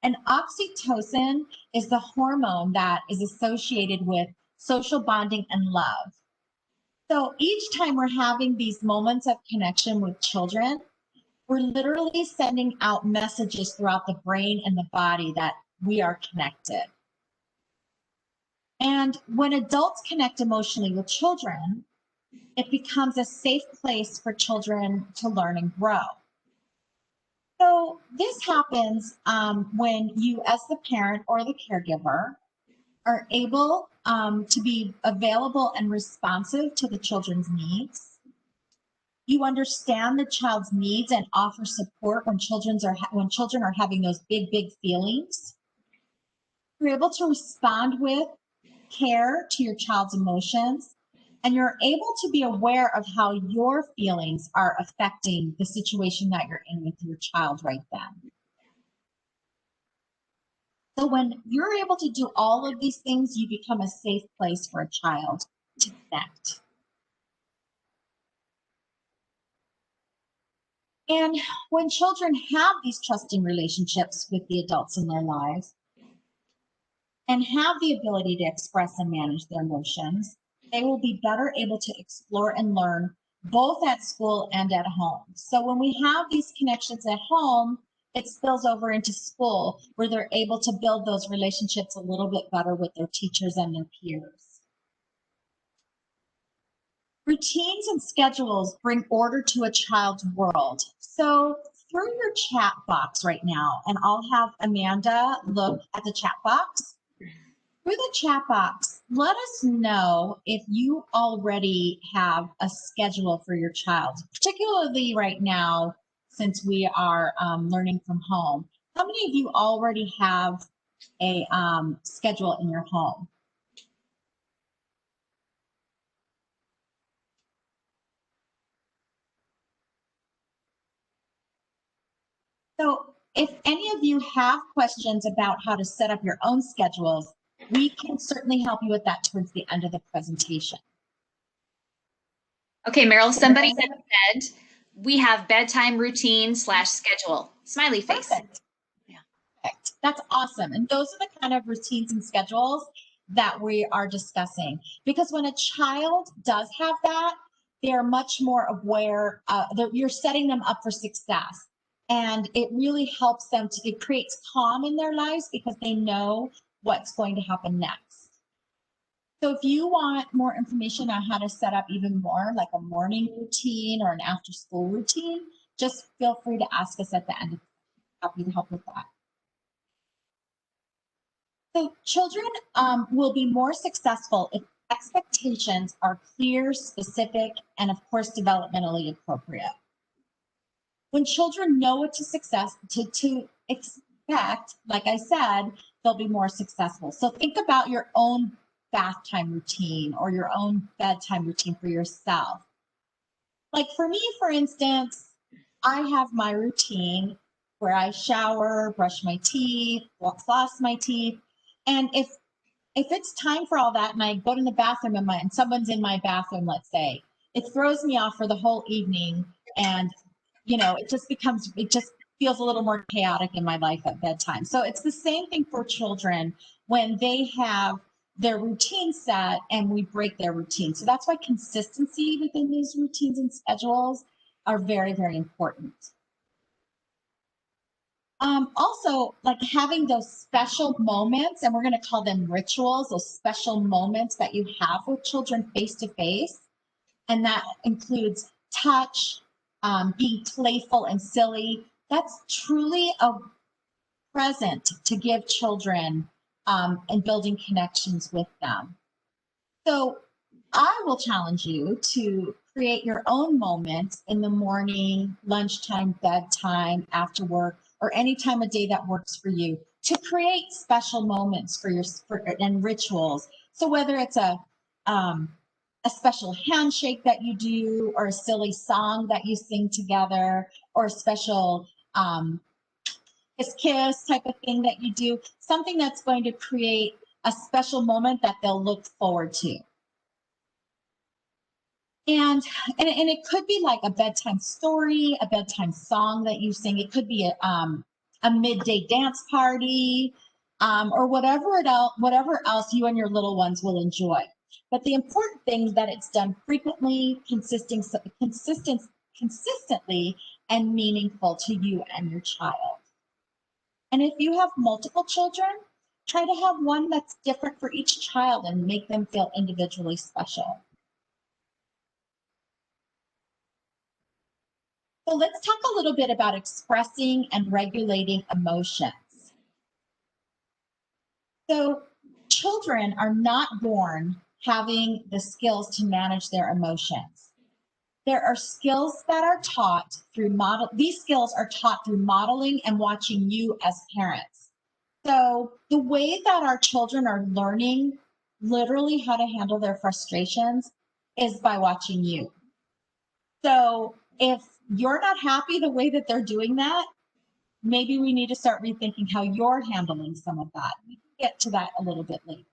And oxytocin is the hormone that is associated with social bonding and love. So each time we're having these moments of connection with children, we're literally sending out messages throughout the brain and the body that we are connected. And when adults connect emotionally with children, it becomes a safe place for children to learn and grow. So this happens when you, as the parent or the caregiver, are able to be available and responsive to the children's needs. You understand the child's needs and offer support when children are having those big feelings. You're able to respond with care to your child's emotions, and you're able to be aware of how your feelings are affecting the situation that you're in with your child right then. So when you're able to do all of these things, you become a safe place for a child to connect. And when children have these trusting relationships with the adults in their lives and have the ability to express and manage their emotions, they will be better able to explore and learn both at school and at home. So when we have these connections at home, it spills over into school where they're able to build those relationships a little bit better with their teachers and their peers. Routines and schedules bring order to a child's world. So through your chat box right now, and I'll have Amanda look at the chat box. Through the chat box, let us know if you already have a schedule for your child, particularly right now, since we are learning from home. How many of you already have a schedule in your home? So if any of you have questions about how to set up your own schedules, we can certainly help you with that towards the end of the presentation. Okay, Meryl, somebody said we have bedtime routine / schedule. Smiley face. Perfect. Yeah. Perfect. That's awesome. And those are the kind of routines and schedules that we are discussing. Because when a child does have that, they're much more aware, you're setting them up for success. And it really helps them it creates calm in their lives because they know what's going to happen next. So if you want more information on how to set up even more like a morning routine or an after school routine, just feel free to ask us at the end. Happy to help with that. So children will be more successful if expectations are clear, specific, and of course, developmentally appropriate. When children know what to expect, like I said, they'll be more successful. So think about your own bath time routine or your own bedtime routine for yourself. Like for me, for instance, I have my routine where I shower, brush my teeth, floss my teeth. And if it's time for all that and I go to the bathroom and someone's in my bathroom, let's say, it throws me off for the whole evening. And it just feels a little more chaotic in my life at bedtime. So it's the same thing for children when they have their routine set and we break their routine. So that's why consistency within these routines and schedules are very, very important. Also, like having those special moments, and we're going to call them rituals, those special moments that you have with children face to face. And that includes touch, being playful and silly. That's truly a present to give children and building connections with them. So I will challenge you to create your own moments in the morning, lunchtime, bedtime, after work, or any time of day that works for you to create special moments and rituals. So whether it's a special handshake that you do, or a silly song that you sing together, or a special kiss type of thing that you do, something that's going to create a special moment that they'll look forward to. And it could be like a bedtime story, a bedtime song that you sing. It could be a midday dance party, or whatever else you and your little ones will enjoy. But the important thing is that it's done frequently, consistently, and meaningful to you and your child. And if you have multiple children, try to have one that's different for each child and make them feel individually special. So let's talk a little bit about expressing and regulating emotions. So children are not born having the skills to manage their emotions. There are skills that are taught through these skills are taught through modeling and watching you as parents. So the way that our children are learning literally how to handle their frustrations is by watching you. So if you're not happy the way that they're doing that, maybe we need to start rethinking how you're handling some of that. We can get to that a little bit later.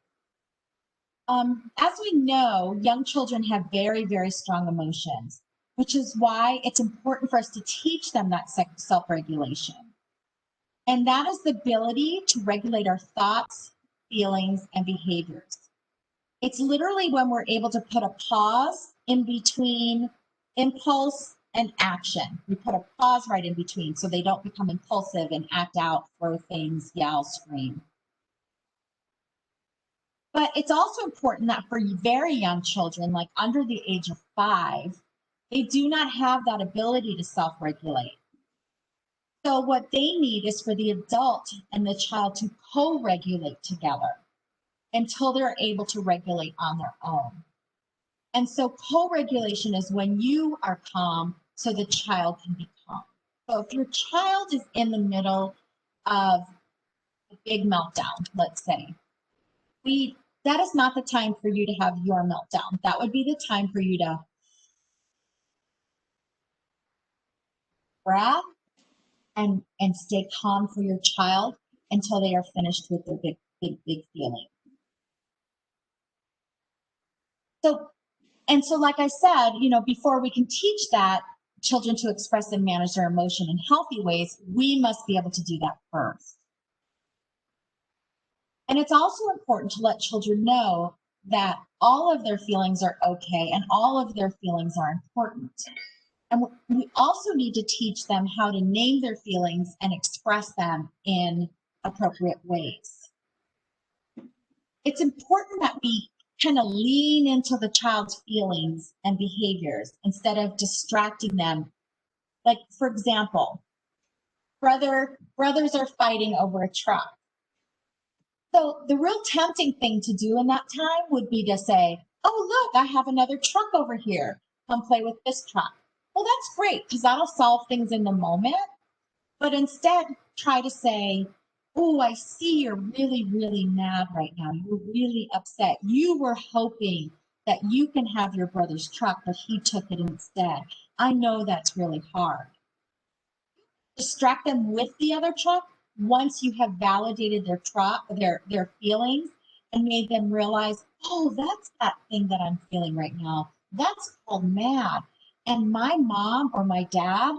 As we know, young children have very, very strong emotions, which is why it's important for us to teach them that self-regulation. And that is the ability to regulate our thoughts, feelings, and behaviors. It's literally when we're able to put a pause in between impulse and action. We put a pause right in between so they don't become impulsive and act out, throw things, yell, scream. But it's also important that for very young children, like under the age of 5, they do not have that ability to self-regulate. So what they need is for the adult and the child to co-regulate together until they're able to regulate on their own. And so co-regulation is when you are calm so the child can be calm. So if your child is in the middle of a big meltdown, let's say, that is not the time for you to have your meltdown. That would be the time for you to breath and stay calm for your child until they are finished with their big feeling. So like I said, before we can teach that children to express and manage their emotion in healthy ways, we must be able to do that first. And it's also important to let children know that all of their feelings are okay and all of their feelings are important. And we also need to teach them how to name their feelings and express them in appropriate ways. It's important that we kind of lean into the child's feelings and behaviors instead of distracting them. Like, for example, brothers are fighting over a truck. So the real tempting thing to do in that time would be to say, oh, look, I have another truck over here. Come play with this truck. Well, that's great because that'll solve things in the moment. But instead, try to say, oh, I see you're really, really mad right now. You're really upset. You were hoping that you can have your brother's truck, but he took it instead. I know that's really hard. Distract them with the other truck once you have validated their feelings and made them realize, oh, that's that thing that I'm feeling right now. That's called mad. And my mom or my dad,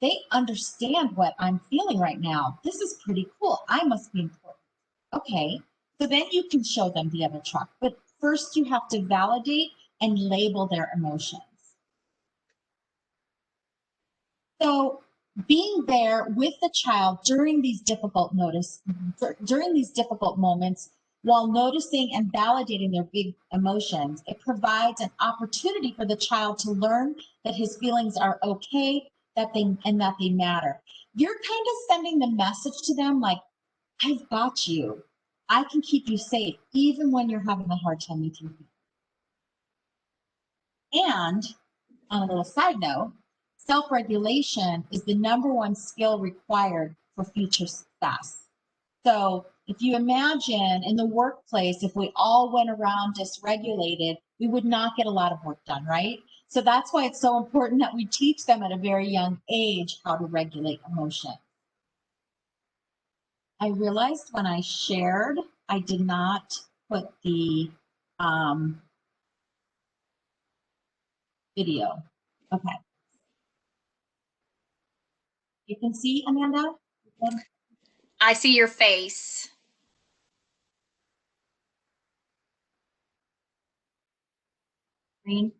they understand what I'm feeling right now. This is pretty cool. I must be important. Okay. So then you can show them the other truck. But first you have to validate and label their emotions. So being there with the child during these difficult moments, while noticing and validating their big emotions, it provides an opportunity for the child to learn that his feelings are okay, that they matter. You're kind of sending the message to them like, I've got you. I can keep you safe even when you're having a hard time with your feelings. And on a little side note, self-regulation is the #1 skill required for future success. So if you imagine in the workplace, if we all went around dysregulated, we would not get a lot of work done, right? So that's why it's so important that we teach them at a very young age how to regulate emotion. I realized when I shared, I did not put the video. Okay. You can see, Amanda? I see your face. Green.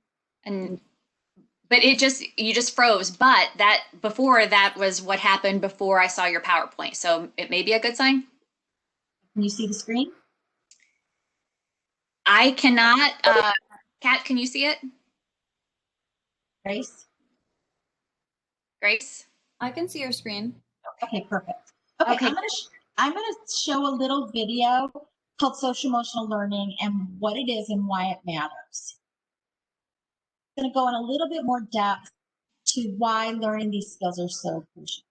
But you just froze. But that was what happened before I saw your PowerPoint. So it may be a good sign. Can you see the screen? I cannot. Kat, can you see it? Grace? Grace? I can see your screen. Okay, perfect. Okay, Okay. I'm gonna show a little video called Socio-emotional learning and what it is and why it matters. I'm gonna go in a little bit more depth to why learning these skills are so crucial.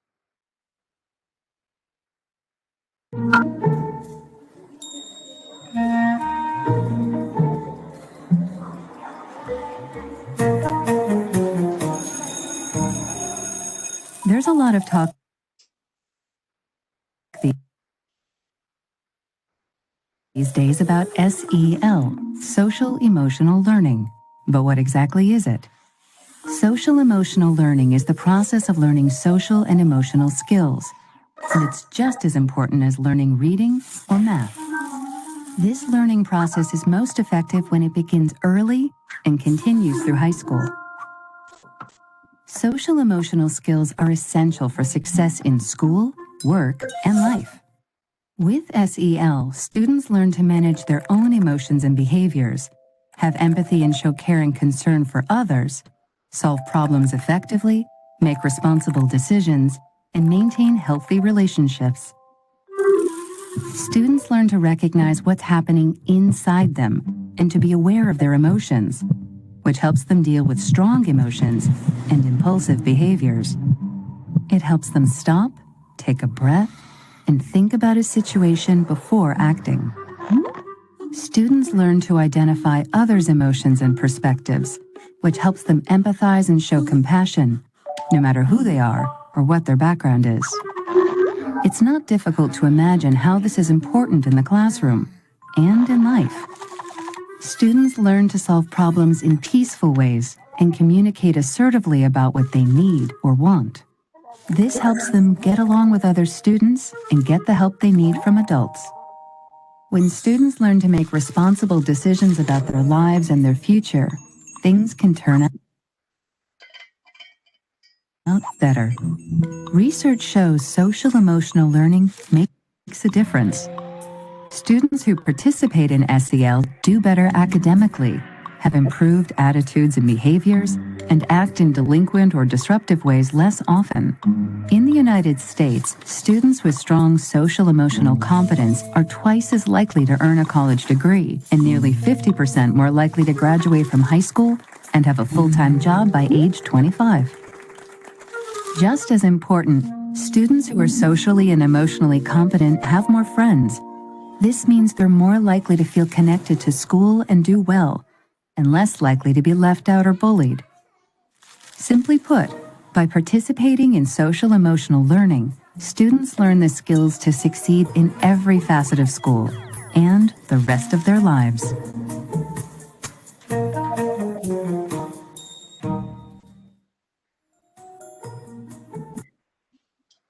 There's a lot of talk these days about SEL, social emotional learning. But what exactly is it? Social emotional learning is the process of learning social and emotional skills, and it's just as important as learning reading or math. This learning process is most effective when it begins early and continues through high school. Social emotional skills are essential for success in school, work, and life. With SEL, students learn to manage their own emotions and behaviors, have empathy and show care and concern for others, solve problems effectively, make responsible decisions, and maintain healthy relationships. Students learn to recognize what's happening inside them and to be aware of their emotions, which helps them deal with strong emotions and impulsive behaviors. It helps them stop, take a breath, and think about a situation before acting. Students learn to identify others' emotions and perspectives, which helps them empathize and show compassion, no matter who they are or what their background is. It's not difficult to imagine how this is important in the classroom and in life. Students learn to solve problems in peaceful ways and communicate assertively about what they need or want. This helps them get along with other students and get the help they need from adults. When students learn to make responsible decisions about their lives and their future, things can turn out better. Research shows social emotional learning makes a difference. Students who participate in SEL do better academically, have improved attitudes and behaviors, and act in delinquent or disruptive ways less often. In the United States, students with strong social-emotional competence are twice as likely to earn a college degree and nearly 50% more likely to graduate from high school and have a full-time job by age 25. Just as important, students who are socially and emotionally competent have more friends. This means they're more likely to feel connected to school and do well, and less likely to be left out or bullied. Simply put, by participating in social emotional learning, students learn the skills to succeed in every facet of school and the rest of their lives.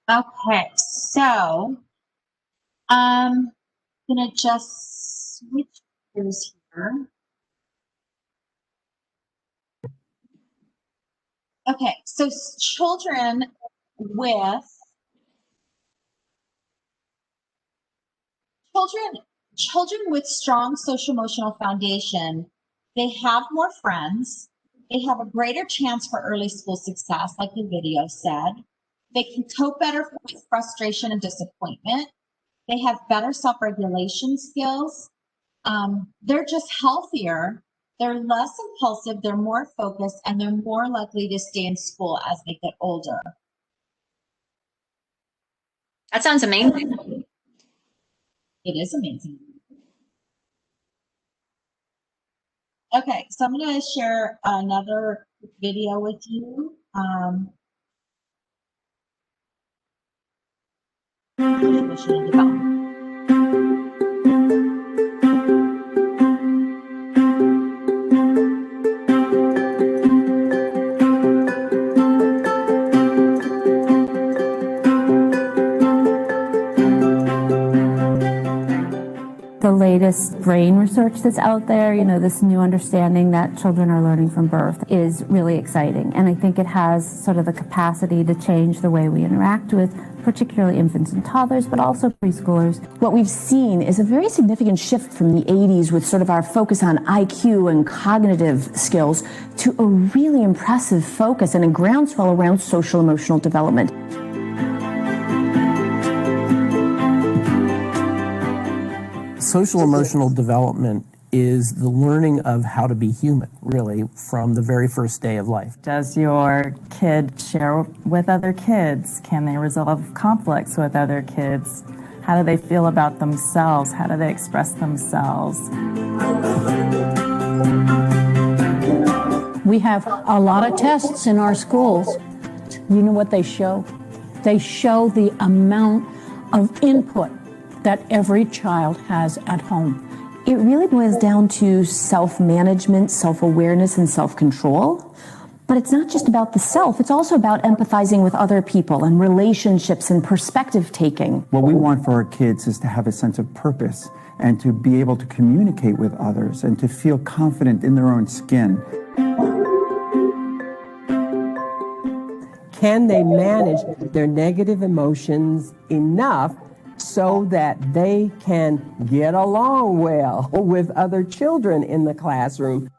Okay, so I'm gonna just switch gears here. Okay, so with children with strong social emotional foundation, they have more friends, they have a greater chance for early school success, like the video said. They can cope better with frustration and disappointment. They have better self-regulation skills. They're just healthier. They're less impulsive. They're more focused, and they're more likely to stay in school as they get older. That sounds amazing. It is amazing. Okay, so I'm going to share another video with you. Emotional development. the latest brain research that's out there, you know, this new understanding that children are learning from birth is really exciting. And I think it has sort of the capacity to change the way we interact with particularly infants and toddlers, but also preschoolers. What we've seen is a very significant shift from the 80s with sort of our focus on IQ and cognitive skills to a really impressive focus and a groundswell around social emotional development. Social emotional development is the learning of how to be human, really, from the very first day of life. Does your kid share with other kids? Can they resolve conflicts with other kids? How do they feel about themselves? How do they express themselves? We have a lot of tests in our schools. You know what they show? They show the amount of input that every child has at home. It really boils down to self-management, self-awareness, and self-control. But it's not just about the self, it's also about empathizing with other people and relationships and perspective taking. What we want for our kids is to have a sense of purpose and to be able to communicate with others and to feel confident in their own skin. Can they manage their negative emotions enough so that they can get along well with other children in the classroom?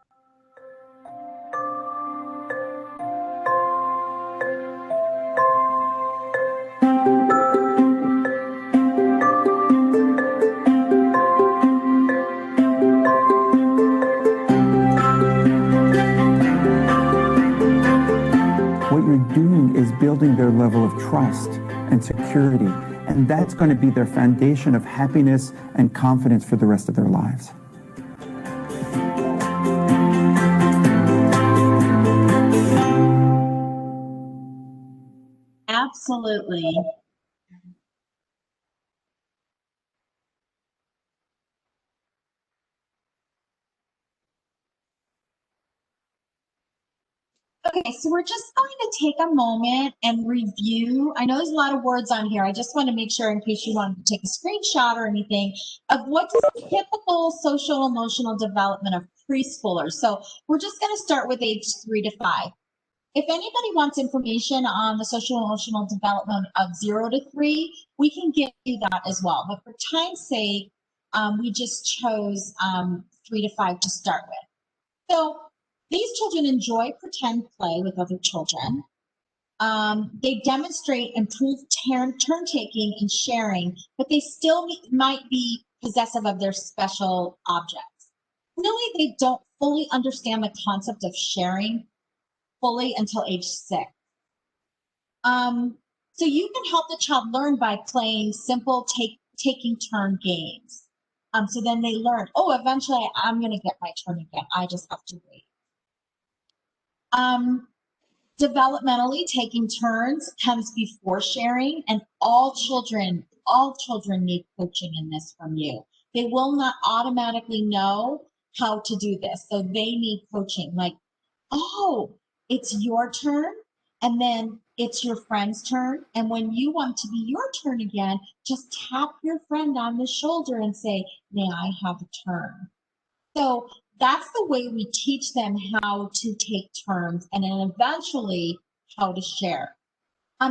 What you're doing is building their level of trust and security. And that's going to be their foundation of happiness and confidence for the rest of their lives. Absolutely. Okay, so we're just going to take a moment and review. I know there's a lot of words on here. I just want to make sure, in case you want to take a screenshot or anything, of what's the typical social emotional development of preschoolers. So we're just going to start with age 3 to 5. If anybody wants information on the social emotional development of 0 to 3, we can give you that as well. But for time's sake, we just chose 3 to 5 to start with. So these children enjoy pretend play with other children. They demonstrate improved turn-taking and sharing, but they still might be possessive of their special objects. Really, they don't fully understand the concept of sharing fully until age 6. So you can help the child learn by playing simple taking turn games. So then they learn, oh, eventually I'm going to get my turn again. I just have to wait. Developmentally, taking turns comes before sharing, and all children need coaching in this from you. They will not automatically know how to do this, so they need coaching. Like, oh, it's your turn, and then it's your friend's turn, and when you want to be your turn again, just tap your friend on the shoulder and say, may I have a turn? So that's the way we teach them how to take turns and then eventually how to share.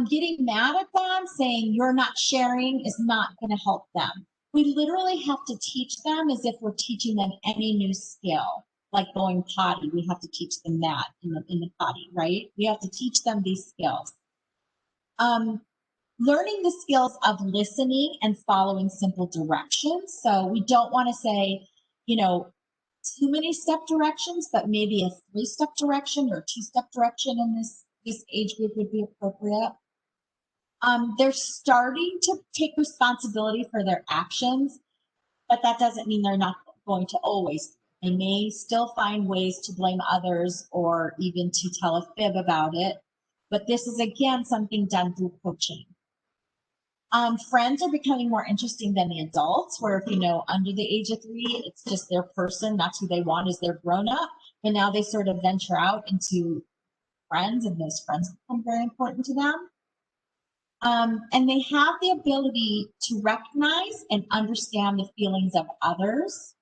Getting mad at them, saying you're not sharing, is not going to help them. We literally have to teach them as if we're teaching them any new skill, like going potty. We have to teach them that in the potty, right? We have to teach them these skills. Learning the skills of listening and following simple directions. So we don't want to say, too many step directions, but maybe a 3-step direction or 2-step direction in this age group would be appropriate. They're starting to take responsibility for their actions, but that doesn't mean they're not going to always. They may still find ways to blame others or even to tell a fib about it. But this is, again, something done through coaching. Friends are becoming more interesting than the adults, where if under the age of 3, it's just their person. That's who they want, is their grown up. But now they sort of venture out into friends, and those friends become very important to them. And they have the ability to recognize and understand the feelings of others.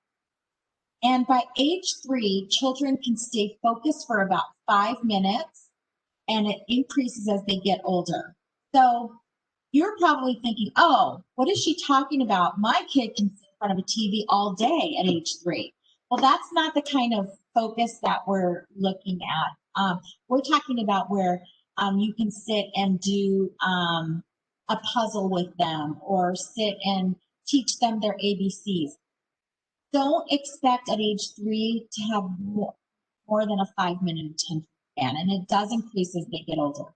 And by age 3, children can stay focused for about 5 minutes, and it increases as they get older. So you're probably thinking, oh, what is she talking about? My kid can sit in front of a TV all day at age 3. Well, that's not the kind of focus that we're looking at. We're talking about where you can sit and do a puzzle with them or sit and teach them their ABCs. Don't expect at age 3 to have more than a 5-minute attention span, and it does increase as they get older.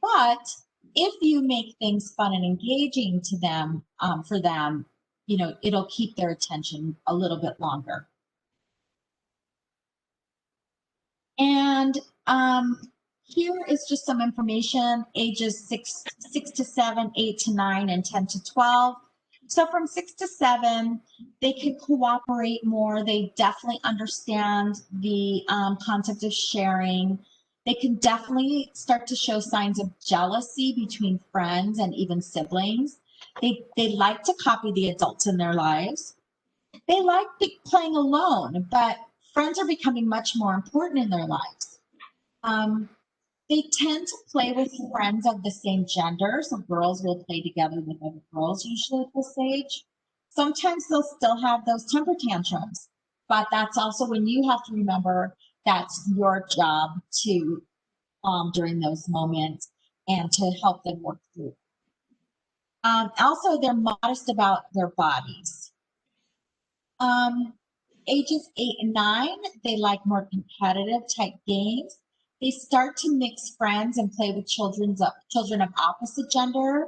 But if you make things fun and engaging to them, for them, it'll keep their attention a little bit longer. And here is just some information, ages 6 to 7, 8 to 9, and 10 to 12. So from 6 to 7, they can cooperate more. They definitely understand the concept of sharing. They can definitely start to show signs of jealousy between friends and even siblings. They like to copy the adults in their lives. They like playing alone, but friends are becoming much more important in their lives. They tend to play with friends of the same gender, so girls will play together with other girls usually at this age. Sometimes they'll still have those temper tantrums, but that's also when you have to remember that's your job to during those moments and to help them work through. Also, they're modest about their bodies. Ages 8 and 9, they like more competitive type games. They start to mix friends and play with children of opposite gender.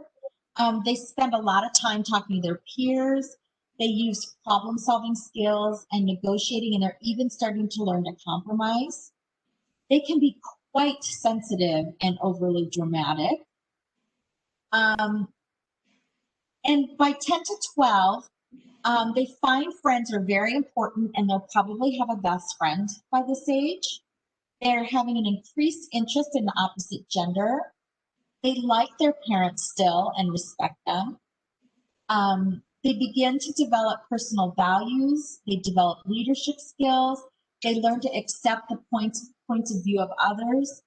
They spend a lot of time talking to their peers. They use problem-solving skills and negotiating, and they're even starting to learn to compromise. They can be quite sensitive and overly dramatic. And by 10 to 12, they find friends are very important, and they'll probably have a best friend by this age. They're having an increased interest in the opposite gender. They like their parents still and respect them. They begin to develop personal values. They develop leadership skills. They learn to accept the points of view of others.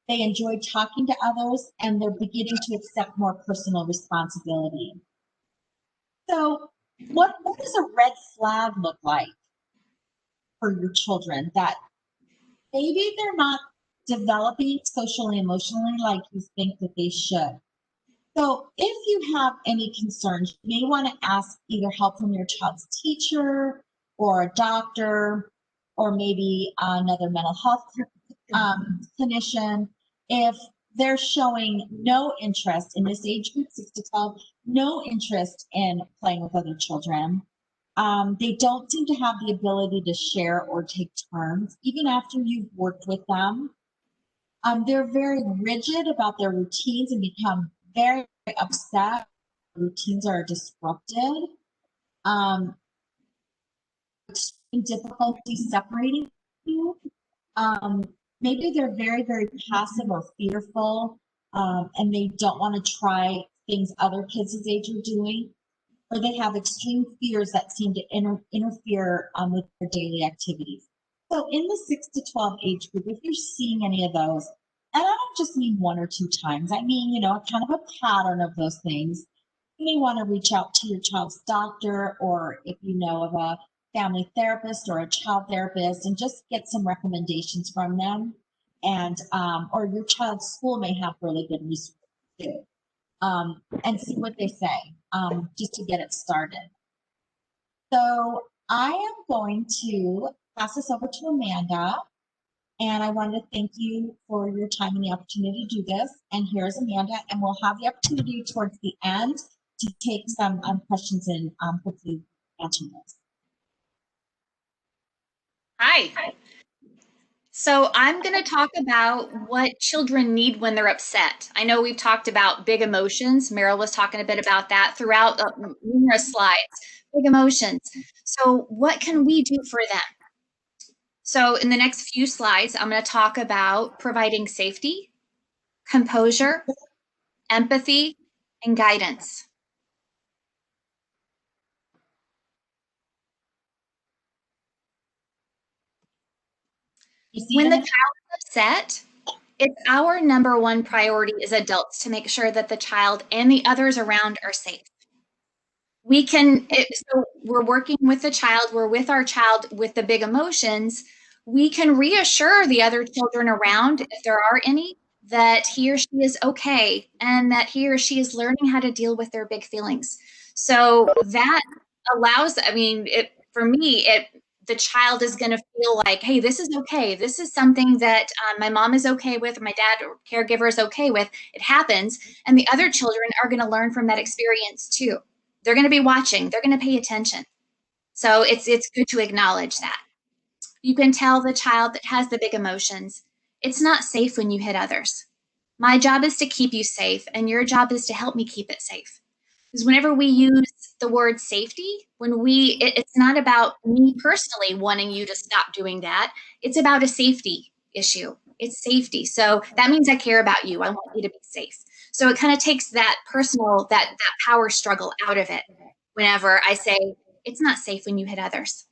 They enjoy talking to others, and they're beginning to accept more personal responsibility. So what does a red flag look like for your children? That maybe they're not developing socially, emotionally like you think that they should. So if you have any concerns, you may want to ask either help from your child's teacher or a doctor or maybe another mental health clinician. If they're showing no interest in this age group, 6 to 12, no interest in playing with other children, they don't seem to have the ability to share or take turns, even after you've worked with them. They're very rigid about their routines and become very upset. Routines are disrupted. Extreme difficulty separating you. Maybe they're very, very passive or fearful, and they don't want to try things other kids' age are doing, or they have extreme fears that seem to interfere with their daily activities. So in the 6 to 12 age group, if you're seeing any of those, and I don't just mean 1 or 2 times, I mean, kind of a pattern of those things, you may want to reach out to your child's doctor, or if you know of a family therapist or a child therapist, and just get some recommendations from them. And or your child's school may have really good resources too. And see what they say, just to get it started. So I am going to pass this over to Amanda, and I wanted to thank you for your time and the opportunity to do this. And here's Amanda, and we'll have the opportunity towards the end to take some questions and hopefully answer those. Hi. So I'm going to talk about what children need when they're upset. I know we've talked about big emotions. Meryl was talking a bit about that throughout numerous slides. Big emotions. So what can we do for them? So in the next few slides, I'm going to talk about providing safety, composure, empathy, and guidance. When the child is upset, it's our number one priority as adults to make sure that the child and the others around are safe. So we're working with the child, we're with our child with the big emotions. We can reassure the other children around, if there are any, that he or she is okay and that he or she is learning how to deal with their big feelings. So that allows, for me, the child is going to feel like, hey, this is okay. This is something that my mom is okay with, or my dad or caregiver is okay with. It happens. And the other children are going to learn from that experience too. They're going to be watching. They're going to pay attention. So it's good to acknowledge that. You can tell the child that has the big emotions, it's not safe when you hit others. My job is to keep you safe, and your job is to help me keep it safe. Because whenever we use the word safety, it's not about me personally wanting you to stop doing that. It's about a safety issue. It's safety. So that means I care about you. I want you to be safe. So it kind of takes that personal, that power struggle out of it whenever I say, it's not safe when you hit others.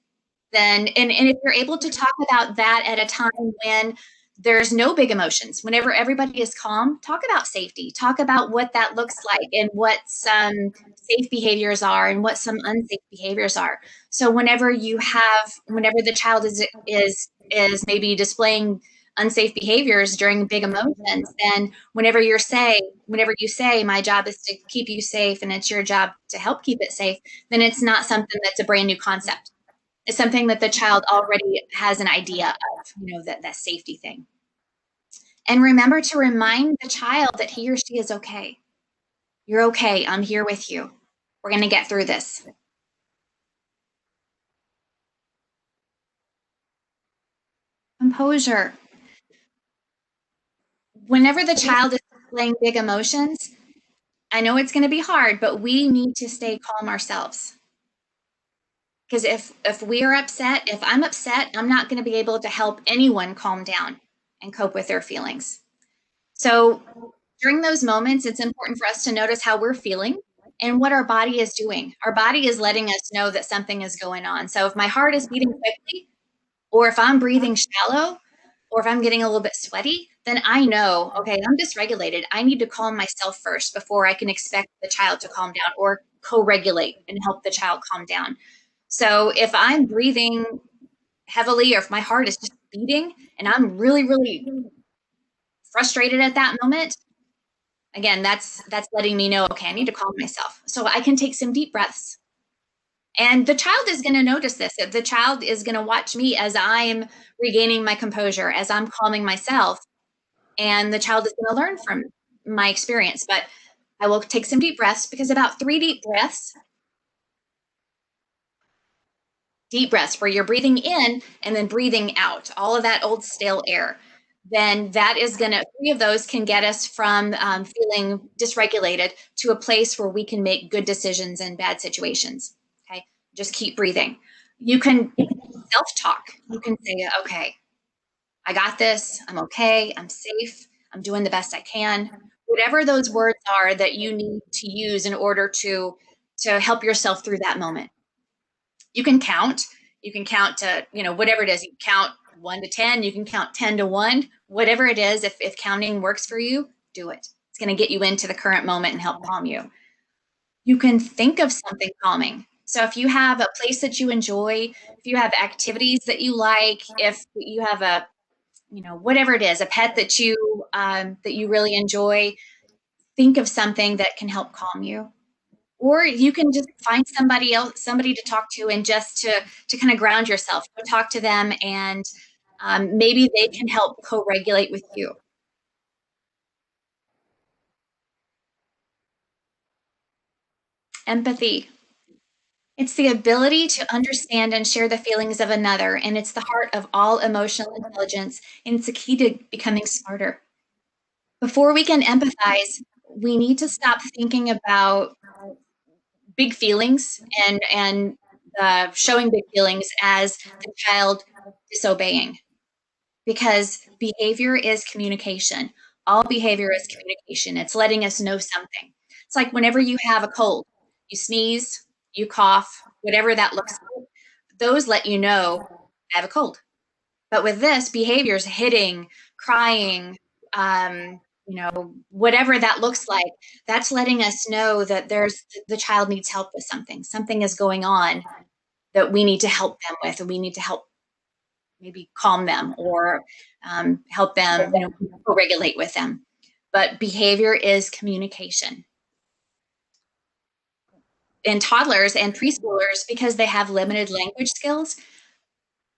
And if you're able to talk about that at a time when there's no big emotions, whenever everybody is calm, talk about safety, talk about what that looks like and what some safe behaviors are and what some unsafe behaviors are. So whenever the child is maybe displaying unsafe behaviors during big emotions, then whenever you say, my job is to keep you safe and it's your job to help keep it safe, then it's not something that's a brand new concept. It's something that the child already has an idea of, that safety thing. And remember to remind the child that he or she is okay. You're okay. I'm here with you. We're going to get through this. Composure. Whenever the child is displaying big emotions, I know it's going to be hard, but we need to stay calm ourselves. Because if we are upset, if I'm upset, I'm not going to be able to help anyone calm down and cope with their feelings. So during those moments, it's important for us to notice how we're feeling and what our body is doing. Our body is letting us know that something is going on. So if my heart is beating quickly, or if I'm breathing shallow, or if I'm getting a little bit sweaty, then I know, okay, I'm dysregulated. I need to calm myself first before I can expect the child to calm down or co-regulate and help the child calm down. So if I'm breathing heavily, or if my heart is just beating and I'm really, really frustrated at that moment, again, that's letting me know, okay, I need to calm myself. So I can take some deep breaths. And the child is going to notice this. The child is going to watch me as I'm regaining my composure, as I'm calming myself. And the child is going to learn from my experience. But I will take some deep breaths, because about 3 deep breaths where you're breathing in and then breathing out, all of that old stale air, then that is going to, 3 of those can get us from feeling dysregulated to a place where we can make good decisions in bad situations. Okay, just keep breathing. You can self-talk. You can say, okay, I got this. I'm okay. I'm safe. I'm doing the best I can. Whatever those words are that you need to use in order to help yourself through that moment. You can count. You can count to, whatever it is. You can count 1 to 10. You can count 10 to 1. Whatever it is, if counting works for you, do it. It's going to get you into the current moment and help calm you. You can think of something calming. So if you have a place that you enjoy, if you have activities that you like, if you have a, whatever it is, a pet that you really enjoy, think of something that can help calm you. Or you can just find somebody to talk to, and just to kind of ground yourself. Go talk to them, and maybe they can help co-regulate with you. Empathy. It's the ability to understand and share the feelings of another, and it's the heart of all emotional intelligence, and it's the key to becoming smarter. Before we can empathize, we need to stop thinking about big feelings and showing big feelings as the child disobeying, because behavior is communication. All behavior is communication. It's letting us know something. It's like whenever you have a cold, you sneeze, you cough, whatever that looks like, those let you know I have a cold. But with this, behaviors, hitting, crying, whatever that looks like, that's letting us know that the child needs help with something. Something is going on that we need to help them with, and we need to help maybe calm them or help them, co-regulate with them. But behavior is communication. In toddlers and preschoolers, because they have limited language skills,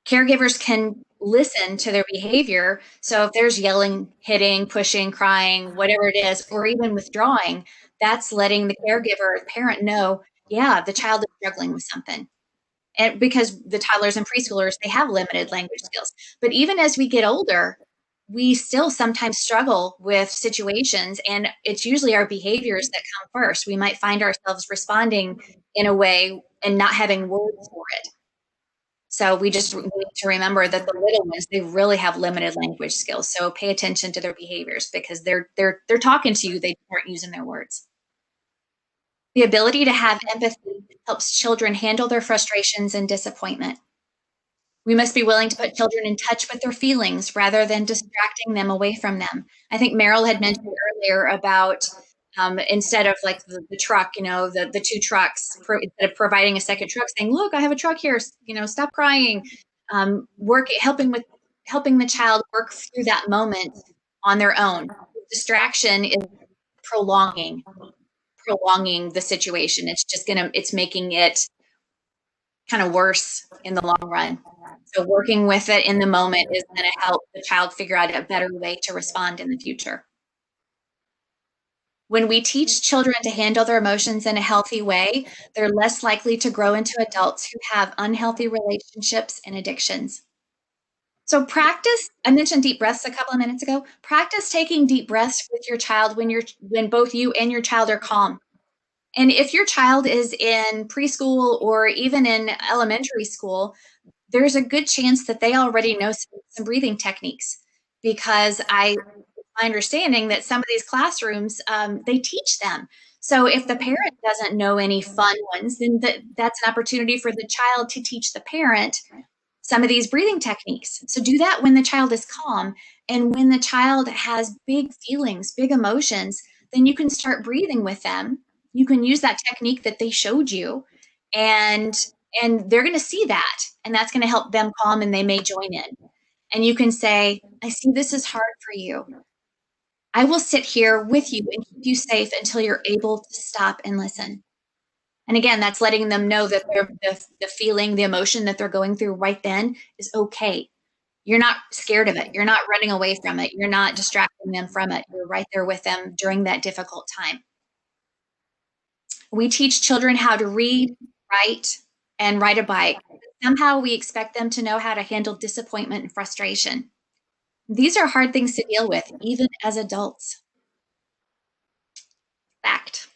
caregivers can listen to their behavior. So if there's yelling, hitting, pushing, crying, whatever it is, or even withdrawing, that's letting the caregiver or parent know, yeah, the child is struggling with something. And because the toddlers and preschoolers, they have limited language skills. But even as we get older, we still sometimes struggle with situations, and it's usually our behaviors that come first. We might find ourselves responding in a way and not having words for it. So we need to remember that the little ones, they really have limited language skills. So pay attention to their behaviors, because they're talking to you, they aren't using their words. The ability to have empathy helps children handle their frustrations and disappointment. We must be willing to put children in touch with their feelings rather than distracting them away from them. I think Meryl had mentioned earlier about instead of like the truck, the two trucks, instead of providing a second truck, saying, "Look, I have a truck here. Stop crying." Helping the child work through that moment on their own. Distraction is prolonging the situation. It's making it kind of worse in the long run. So working with it in the moment is going to help the child figure out a better way to respond in the future. When we teach children to handle their emotions in a healthy way, they're less likely to grow into adults who have unhealthy relationships and addictions. So practice, I mentioned deep breaths a couple of minutes ago. Practice taking deep breaths with your child when both you and your child are calm. And if your child is in preschool or even in elementary school, there's a good chance that they already know some breathing techniques, because my understanding that some of these classrooms, they teach them. So if the parent doesn't know any fun ones, then that's an opportunity for the child to teach the parent some of these breathing techniques. So do that when the child is calm. And when the child has big feelings, big emotions, then you can start breathing with them. You can use that technique that they showed you, and they're going to see that, and that's going to help them calm, and they may join in. And you can say, "I see this is hard for you. I will sit here with you and keep you safe until you're able to stop and listen." And again, that's letting them know that the feeling, the emotion that they're going through right then is okay. You're not scared of it. You're not running away from it. You're not distracting them from it. You're right there with them during that difficult time. We teach children how to read, write, and ride a bike. Somehow we expect them to know how to handle disappointment and frustration. These are hard things to deal with, even as adults. Fact.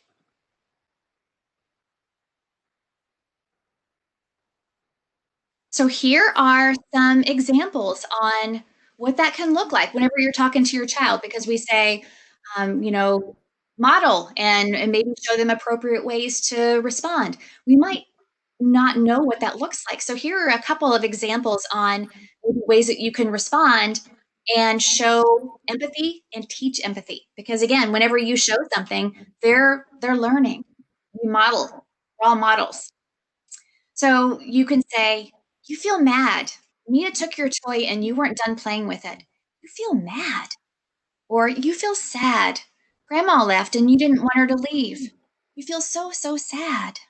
So here are some examples on what that can look like whenever you're talking to your child, because we say, model and maybe show them appropriate ways to respond. We might not know what that looks like. So here are a couple of examples on ways that you can respond and show empathy and teach empathy. Because again, whenever you show something, they're learning. We model. We're all models. So you can say, "You feel mad. Mia took your toy and you weren't done playing with it. You feel mad." Or, "You feel sad. Grandma left and you didn't want her to leave. You feel so, so sad."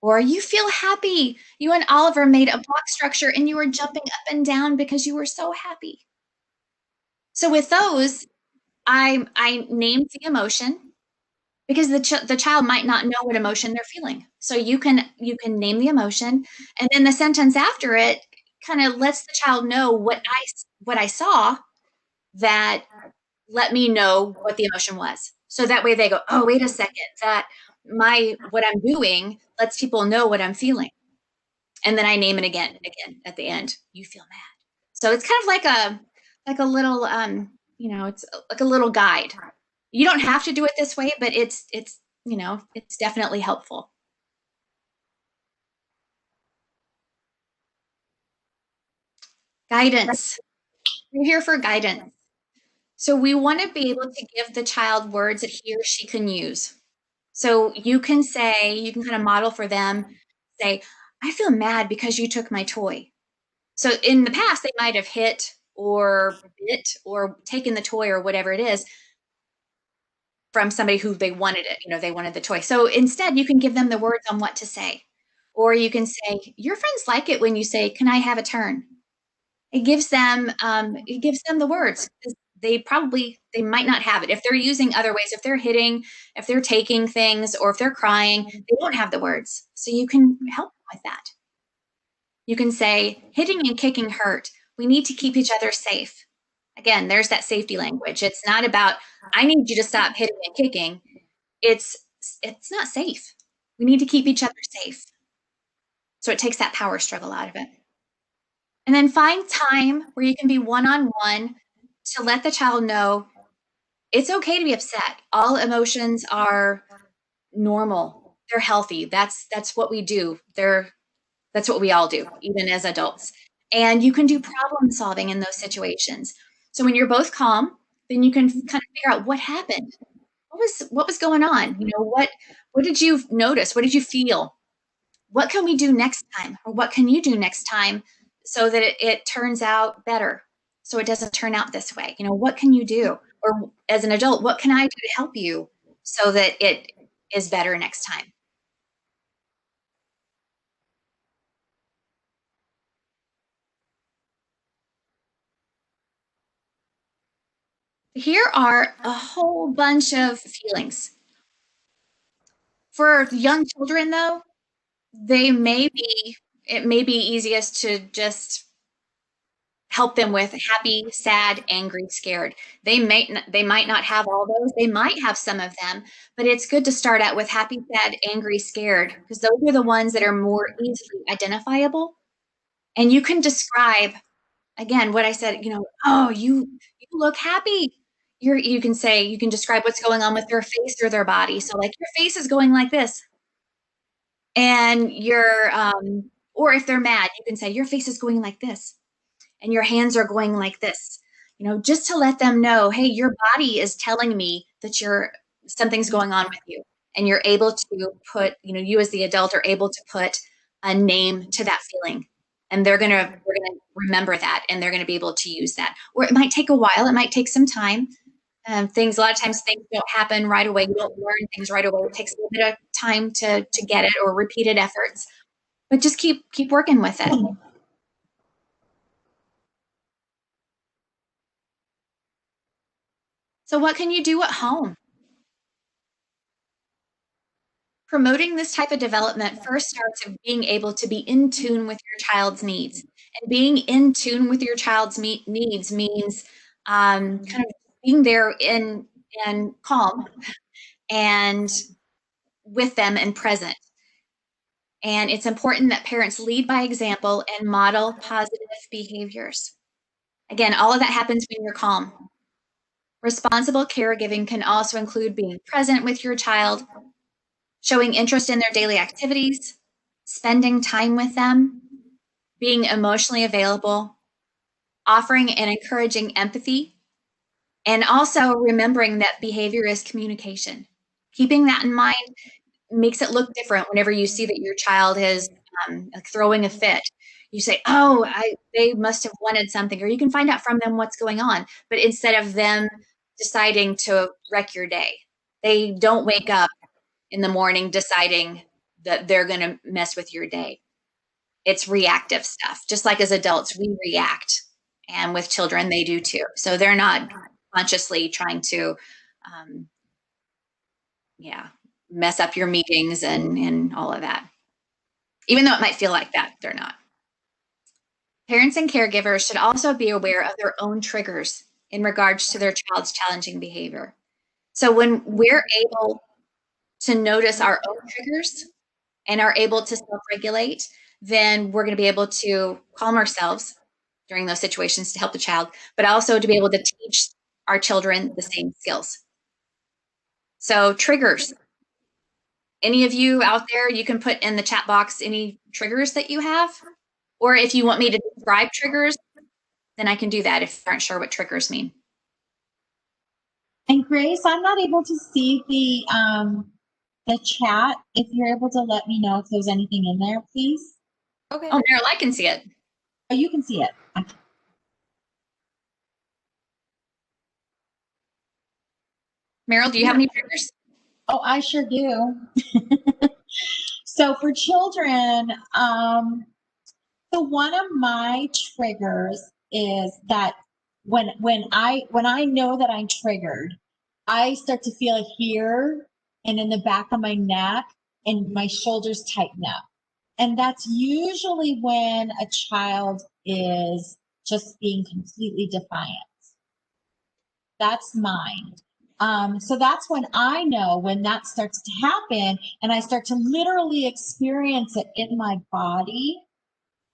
Or, "You feel happy. You and Oliver made a block structure and you were jumping up and down because you were so happy." So with those, I named the emotion, because the child might not know what emotion they're feeling. So you can name the emotion, and then the sentence after it kind of lets the child know what I saw that let me know what the emotion was. So that way they go, "Oh, wait a second, what I'm doing lets people know what I'm feeling." And then I name it again at the end. "You feel mad." So it's kind of like a little it's like a little guide. You don't have to do it this way, but it's it's definitely helpful. Guidance. We're here for guidance. So we want to be able to give the child words that he or she can use. So you can kind of model for them, say, I feel mad because you took my toy. So in the past, they might have hit or bit or taken the toy or whatever it is from somebody who they wanted it, they wanted the toy. So instead, you can give them the words on what to say. Or you can say, your friends like it when you say, can I have a turn? It gives them the words. They might not have it. If they're using other ways, if they're hitting, if they're taking things, or if they're crying, they don't have the words. So you can help them with that. You can say, hitting and kicking hurt. We need to keep each other safe. Again, there's that safety language. It's not about, I need you to stop hitting and kicking. It's not safe. We need to keep each other safe. So it takes that power struggle out of it. And then find time where you can be one-on-one to let the child know it's okay to be upset. All emotions are normal. They're healthy. That's what we do. That's what we all do, even as adults. And you can do problem solving in those situations. So when you're both calm, then you can kind of figure out what happened. What was going on? What did you notice? What did you feel? What can we do next time? Or what can you do next time so that it turns out better? So it doesn't turn out this way. What can you do? Or as an adult, what can I do to help you so that it is better next time? Here are a whole bunch of feelings. For young children, though, it may be easiest to just help them with happy, sad, angry, scared. They might not have all those. They might have some of them, but it's good to start out with happy, sad, angry, scared, because those are the ones that are more easily identifiable. And you can describe, again, what I said, oh, you look happy. You can describe what's going on with their face or their body. So like your face is going like this. And or if they're mad, you can say your face is going like this and your hands are going like this, just to let them know, hey, your body is telling me that something's going on with you. And you're able to put, you as the adult are able to put a name to that feeling. And they're going to remember that, and they're going to be able to use that. Or it might take a while. It might take some time. A lot of times things don't happen right away. You don't learn things right away. It takes a little bit of time to get it, or repeated efforts. But just keep working with it. So what can you do at home? Promoting this type of development first starts with being able to be in tune with your child's needs. And being in tune with your child's needs means kind of being there and calm and with them and present. And it's important that parents lead by example and model positive behaviors. Again, all of that happens when you're calm. Responsible caregiving can also include being present with your child, showing interest in their daily activities, spending time with them, being emotionally available, offering and encouraging empathy, and also remembering that behavior is communication. Keeping that in mind makes it look different whenever you see that your child is throwing a fit. You say, oh, they must have wanted something, or you can find out from them what's going on. But instead of them deciding to wreck your day, they don't wake up in the morning deciding that they're going to mess with your day. It's reactive stuff. Just like as adults, we react. And with children, they do too. So they're not consciously trying to, mess up your meetings and all of that. Even though it might feel like that, they're not. Parents and caregivers should also be aware of their own triggers in regards to their child's challenging behavior. So when we're able to notice our own triggers and are able to self-regulate, then we're going to be able to calm ourselves during those situations to help the child, but also to be able to teach our children the same skills. So triggers. Any of you out there, you can put in the chat box any triggers that you have. Or if you want me to describe triggers, then I can do that if you aren't sure what triggers mean. And Grace, I'm not able to see the chat. If you're able to let me know if there's anything in there, please. Okay. Oh, Meryl, I can see it. Oh, you can see it. Okay. Meryl, do you have any triggers? Oh, I sure do. So for children, so one of my triggers is that when I know that I'm triggered, I start to feel it here and in the back of my neck, and my shoulders tighten up. And that's usually when a child is just being completely defiant. That's mine. So that's when I know when that starts to happen and I start to literally experience it in my body.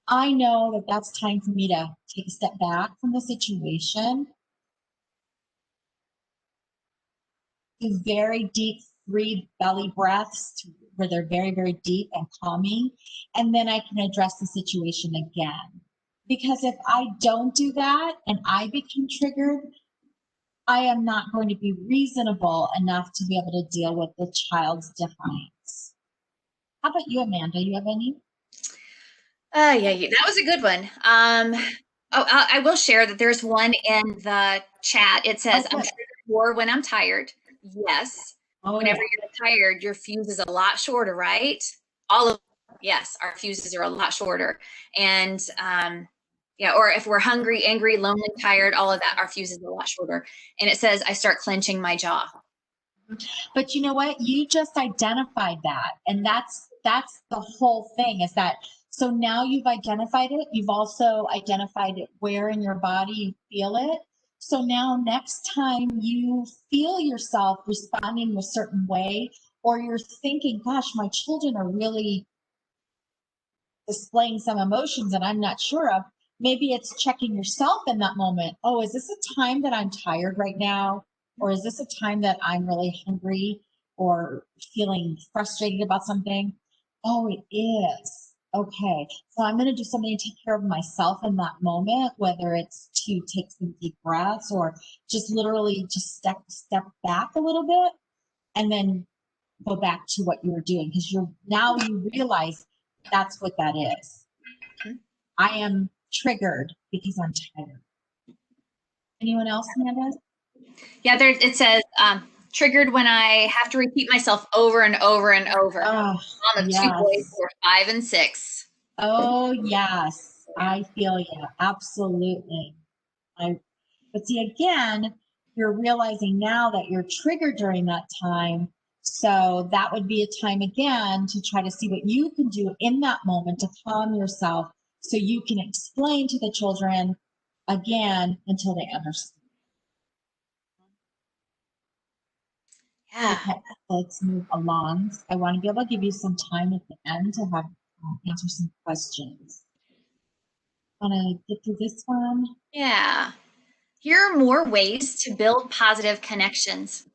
I know that that's time for me to take a step back from the situation. Do very deep 3 belly breaths where they're very, very deep and calming. And then I can address the situation again. Because if I don't do that and I become triggered, I am not going to be reasonable enough to be able to deal with the child's defiance. How about you, Amanda? You have any? Yeah, that was a good one. I will share that there's one in the chat. It says, I'm triggered more when I'm tired. Yes. Whenever you're tired, your fuse is a lot shorter, right? Yes, our fuses are a lot shorter. And yeah, or if we're hungry, angry, lonely, tired, all of that, our fuse is a lot shorter. And it says, I start clenching my jaw. But you know what? You just identified that. And that's the whole thing is that, so now you've identified it. You've also identified it where in your body you feel it. So now next time you feel yourself responding a certain way, or you're thinking, gosh, my children are really displaying some emotions that I'm not sure of, maybe it's checking yourself in that moment. Oh, is this a time that I'm tired right now? Or is this a time that I'm really hungry or feeling frustrated about something? Oh, it is. Okay. So I'm going to do something to take care of myself in that moment, whether it's to take some deep breaths or just literally just step back a little bit and then go back to what you were doing, because now you realize that's what that is. I am triggered because I'm tired. Anyone else, Amanda? Yeah, it says triggered when I have to repeat myself over and over and over. Mom of 2 boys who are 5 and 6. Oh yes, I feel you. Absolutely. But see, again, you're realizing now that you're triggered during that time. So that would be a time again to try to see what you can do in that moment to calm yourself so you can explain to the children again until they understand. Yeah. Okay, let's move along. I want to be able to give you some time at the end to have answer some questions. Want to get through this one? Yeah. Here are more ways to build positive connections.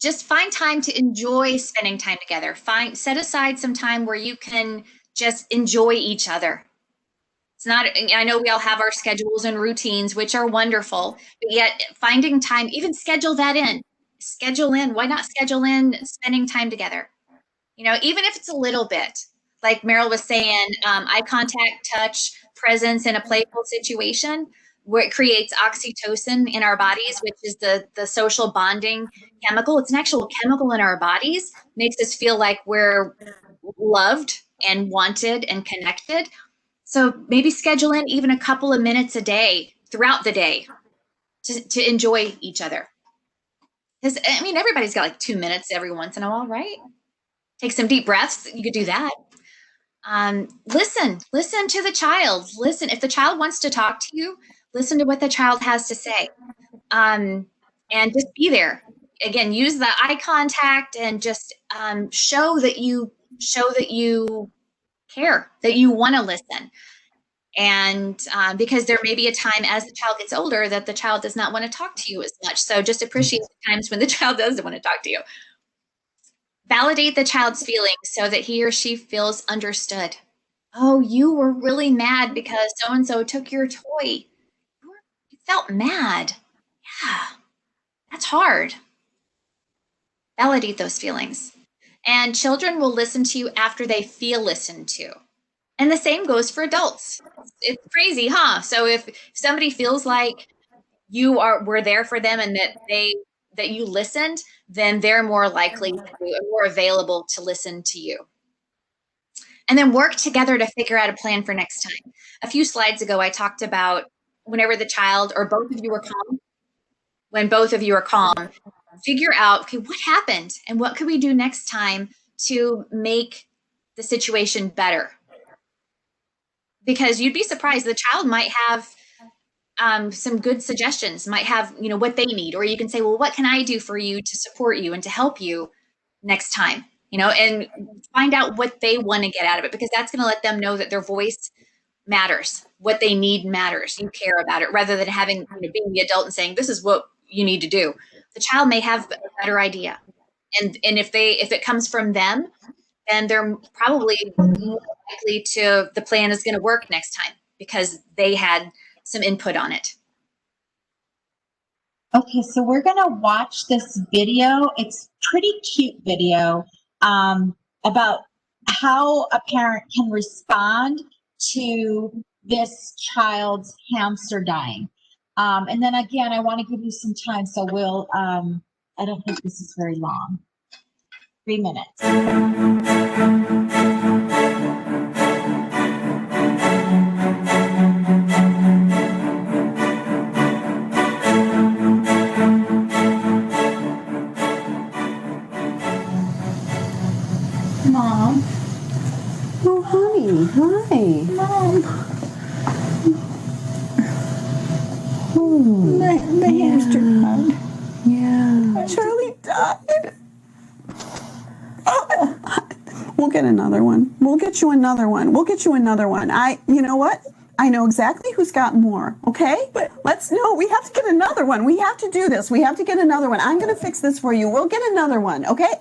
Just find time to enjoy spending time together. Set aside some time where you can just enjoy each other. It's not, I know we all have our schedules and routines, which are wonderful, but yet finding time, even schedule that in. Why not schedule in spending time together? Even if it's a little bit, like Meryl was saying, eye contact, touch, presence in a playful situation, where it creates oxytocin in our bodies, which is the social bonding chemical. It's an actual chemical in our bodies, makes us feel like we're loved and wanted and connected. So maybe schedule in even a couple of minutes a day throughout the day to enjoy each other. Because, everybody's got like 2 minutes every once in a while, right? Take some deep breaths. You could do that. Listen to the child. Listen, if the child wants to talk to you, listen to what the child has to say. And just be there. Again, use the eye contact and just show that you care, that you want to listen. And because there may be a time as the child gets older that the child does not want to talk to you as much. So just appreciate the times when the child does want to talk to you. Validate the child's feelings so that he or she feels understood. Oh, you were really mad because so-and-so took your toy. You felt mad. Yeah, that's hard. Validate those feelings. And children will listen to you after they feel listened to. And the same goes for adults. It's crazy, huh? So if somebody feels like were there for them and that you listened, then they're more likely to, more available to listen to you. And then work together to figure out a plan for next time. A few slides ago, I talked about whenever the child or both of you are calm, when both of you are calm, figure out, okay, what happened and what could we do next time to make the situation better? Because you'd be surprised, the child might have some good suggestions, might have, what they need, or you can say, well, what can I do for you to support you and to help you next time, and find out what they want to get out of it, because that's going to let them know that their voice matters, what they need matters, you care about it, rather than having, being the adult and saying, this is what you need to do. The child may have a better idea. And if it comes from them, then they're probably more likely the plan is going to work next time because they had some input on it. Okay, so we're going to watch this video. It's pretty cute video about how a parent can respond to this child's hamster dying. And then again, I want to give you some time, so we'll, I don't think this is very long. 3 minutes. Mom. Oh, honey. Hi. Mom. Oh, The hamster died. yeah. Charlie died. We'll get another one. We'll get you another one. We'll get you another one. You know what? I know exactly who's got more, okay? But we have to get another one. We have to do this. We have to get another one. I'm going to fix this for you. We'll get another one, okay?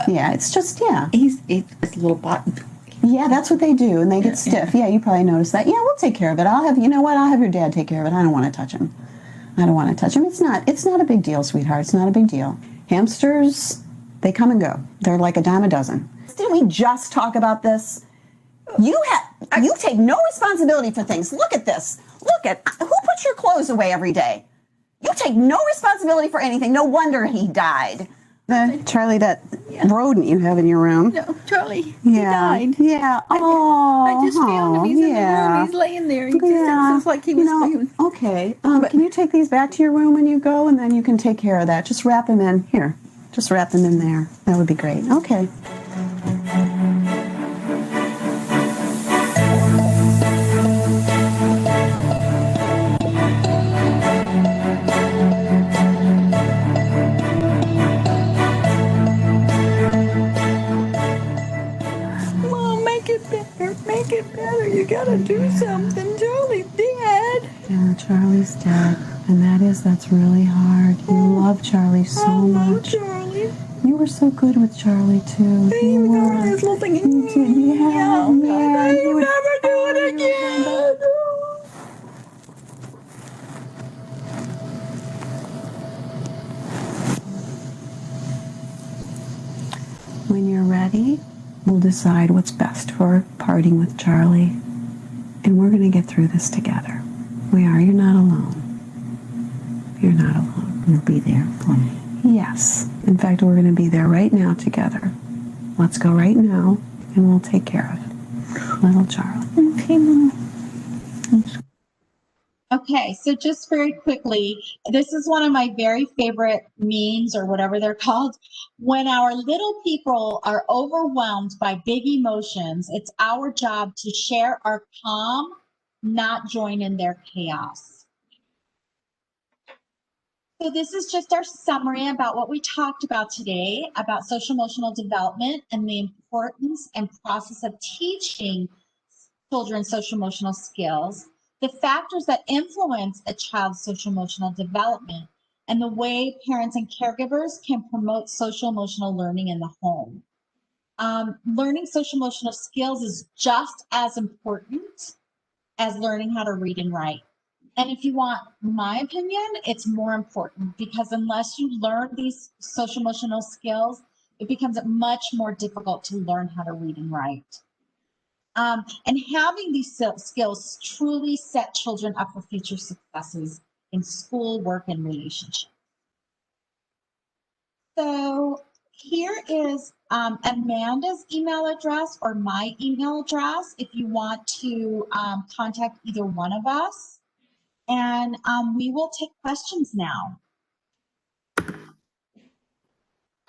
Yeah, it's just, yeah. It's a little bot. Yeah, that's what they do, and they get stiff. Yeah, you probably noticed that. Yeah, we'll take care of it. I'll have your dad take care of it. I don't want to touch him. It's not a big deal, sweetheart. It's not a big deal. Hamsters, they come and go. They're like a dime a dozen. Didn't we just talk about this? You take no responsibility for things. Look at this. Who puts your clothes away every day? You take no responsibility for anything. No wonder he died. Charlie, that rodent you have in your room. No, Charlie, he died. Yeah. Oh, I just found him. He's in the room. He's laying there. He just looks like he was sleeping. Okay. Can you take these back to your room when you go, and then you can take care of that. Just wrap them in here. Just wrap them in there. That would be great. Okay. Make it better. You gotta do something. Charlie's dead. Yeah, Charlie's dead. And that's really hard. You love Charlie so much. Charlie. You were so good with Charlie, too. You were. This little thing. Yeah. You never do it again. When you're ready, we'll decide what's best for parting with Charlie. And we're going to get through this together. We are. You're not alone. You're not alone. You'll be there for me. Yes. In fact, we're going to be there right now together. Let's go right now, and we'll take care of it. Little Charlie. Okay, Mom. Okay, so just very quickly, this is one of my very favorite memes or whatever they're called. When our little people are overwhelmed by big emotions, it's our job to share our calm, not join in their chaos. So this is just our summary about what we talked about today about social-emotional development and the importance and process of teaching children social-emotional skills, the factors that influence a child's social-emotional development, and the way parents and caregivers can promote social emotional learning in the home. Learning social emotional skills is just as important as learning how to read and write. And if you want my opinion, it's more important, because unless you learn these social emotional skills, it becomes much more difficult to learn how to read and write. And having these skills truly set children up for future successes in school, work, and relationships. So here is Amanda's email address or my email address if you want to contact either one of us. And we will take questions now.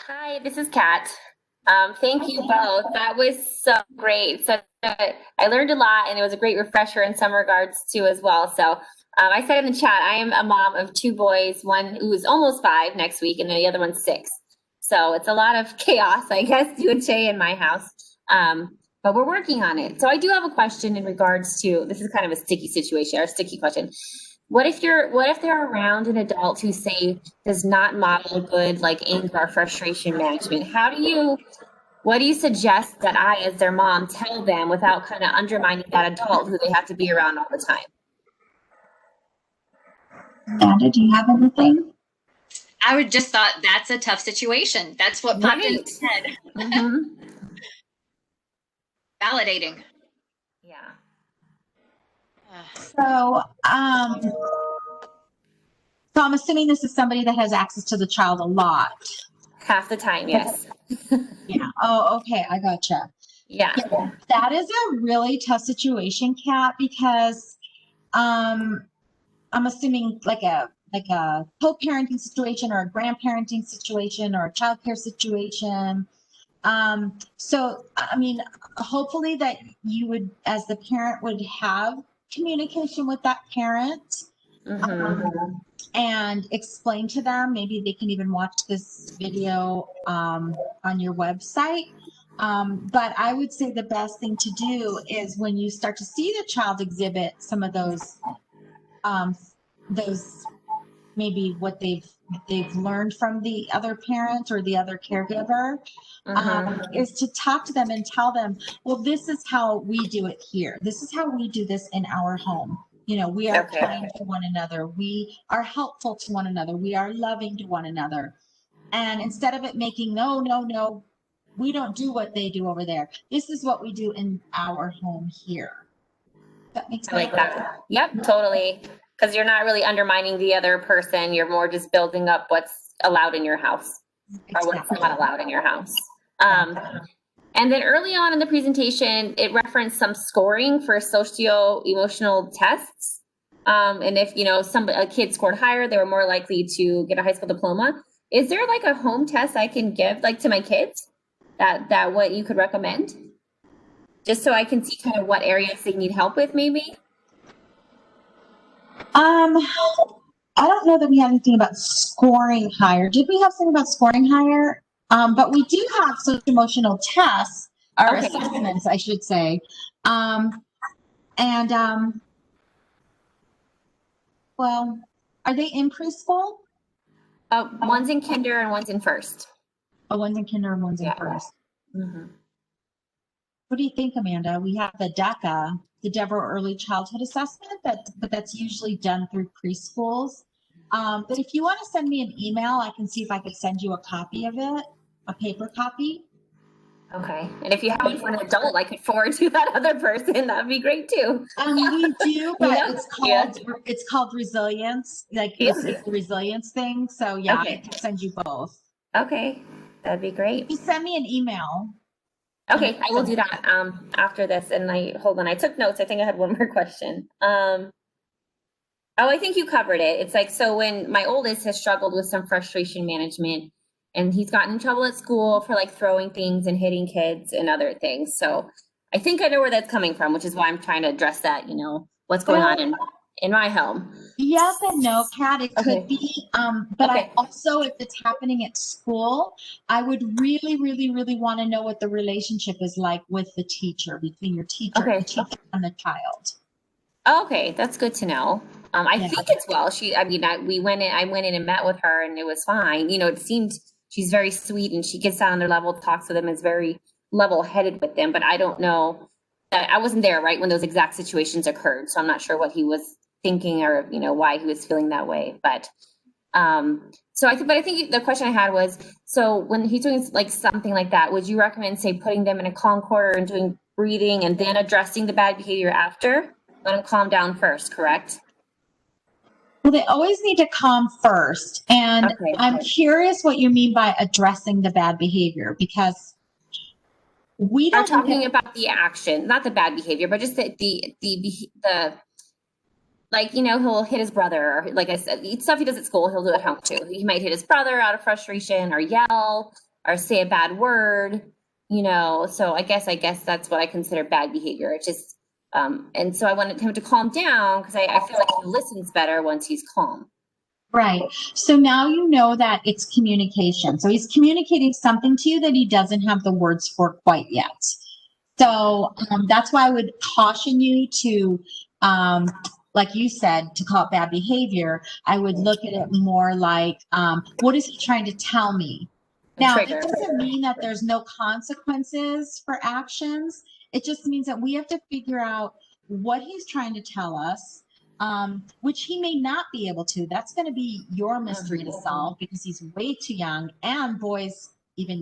Hi, this is Kat. Thank you both. That was so great. I learned a lot, and it was a great refresher in some regards too as well. So I said in the chat, I am a mom of 2 boys, one who is almost 5 next week, and the other one's 6. So it's a lot of chaos, I guess, you would say, in my house. But we're working on it. So I do have a question in regards to, this is kind of a sticky situation, or a sticky question. What if they're around an adult who, say, does not model good like anger or frustration management? What do you suggest that I, as their mom, tell them without kind of undermining that adult who they have to be around all the time? Amanda, do you have anything? I would just thought that's a tough situation. That's what popped in my head. Mm-hmm. Validating. Yeah. So I'm assuming this is somebody that has access to the child a lot. Half the time, yes. Yeah. Oh, okay. I gotcha. Yeah. That is a really tough situation, Kat, because I'm assuming like a co-parenting situation or a grandparenting situation or a childcare situation. So I mean, hopefully that you would, as the parent, would have communication with that parent. And explain to them. Maybe they can even watch this video on your website. But I would say the best thing to do is when you start to see the child exhibit some of those maybe what they've learned from the other parent or the other caregiver, is to talk to them and tell them, well, this is how we do it here. This is how we do this in our home. You know, we are kind to one another. We are helpful to one another. We are loving to one another. And instead of it making, no, we don't do what they do over there. This is what we do in our home here. That makes sense. I like that. Yep, totally. Because you're not really undermining the other person. You're more just building up what's allowed in your house or what's not allowed in your house. And then early on in the presentation, it referenced some scoring for socio-emotional tests. And if, a kid scored higher, they were more likely to get a high school diploma. Is there like a home test I can give to my kids that what you could recommend? Just so I can see kind of what areas they need help with, maybe? I don't know that we have anything about scoring higher. Did we have something about scoring higher? But we do have social emotional tests or assessments, I should say. Well, are they in preschool? One's in kinder and one's in first. Oh, one's in kinder and one's in first. What do you think, Amanda? We have the DECA, the Deborah Early Childhood Assessment, but that's usually done through preschools. But if you want to send me an email, I can see if I could send you a copy of it, a paper copy. Okay. And if you have one for an adult, I could forward to that other person. That'd be great too. We do, but it's called resilience. It's a resilience thing. So yeah, I can send you both. Okay. That'd be great. You send me an email. Okay, I will do that after this. And hold on, I took notes. I think I had one more question. I think you covered it. It's like, so when my oldest has struggled with some frustration management, and he's gotten in trouble at school for like throwing things and hitting kids and other things. So I think I know where that's coming from, which is why I'm trying to address that, what's going on in my home. Yes and no, Kat, it could be. But I also, if it's happening at school, I would really, really, really want to know what the relationship is like with the teacher, between your teacher and the child. Okay, that's good to know. I think it's well. I went in and met with her, and it was fine. You know, it seemed she's very sweet, and she gets down on their level, talks with them, is very level-headed with them. But I don't know. I wasn't there right when those exact situations occurred, so I'm not sure what he was thinking or why he was feeling that way. But I think the question I had was, so when he's doing like something like that, would you recommend, say, putting them in a calm corner and doing breathing and then addressing the bad behavior after? Let him calm down first, correct? Well, they always need to calm first. And Okay. I'm curious what you mean by addressing the bad behavior, because we don't talking about the action, not the bad behavior, but just the like, he'll hit his brother, or like I said, stuff he does at school, he'll do at home too. He might hit his brother out of frustration, or yell, or say a bad word, so I guess that's what I consider bad behavior. It just, and so I wanted him to calm down, because I feel like he listens better once he's calm. Right. So now you know that it's communication. So he's communicating something to you that he doesn't have the words for quite yet. So that's why I would caution you to, like you said, to call it bad behavior. I would look at it more like, what is he trying to tell me? Now, it doesn't mean that there's no consequences for actions. It just means that we have to figure out what he's trying to tell us, which he may not be able to. That's going to be your mystery to solve, because he's way too young, and boys it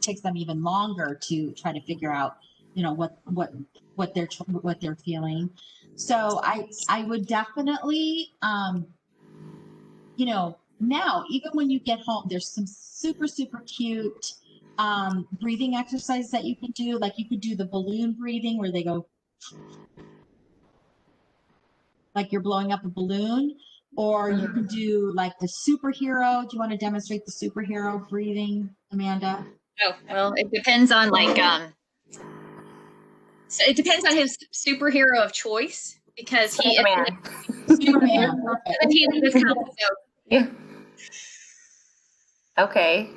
takes them even longer to try to figure out, what they're feeling. So I would definitely, now, even when you get home, there's some super, super cute breathing exercises that you can do. Like you could do the balloon breathing, where they go like you're blowing up a balloon, or you can do like the superhero. Do you want to demonstrate the superhero breathing, Amanda? Oh, well, it depends on so it depends on his superhero of choice, because Superman. Yeah. Okay.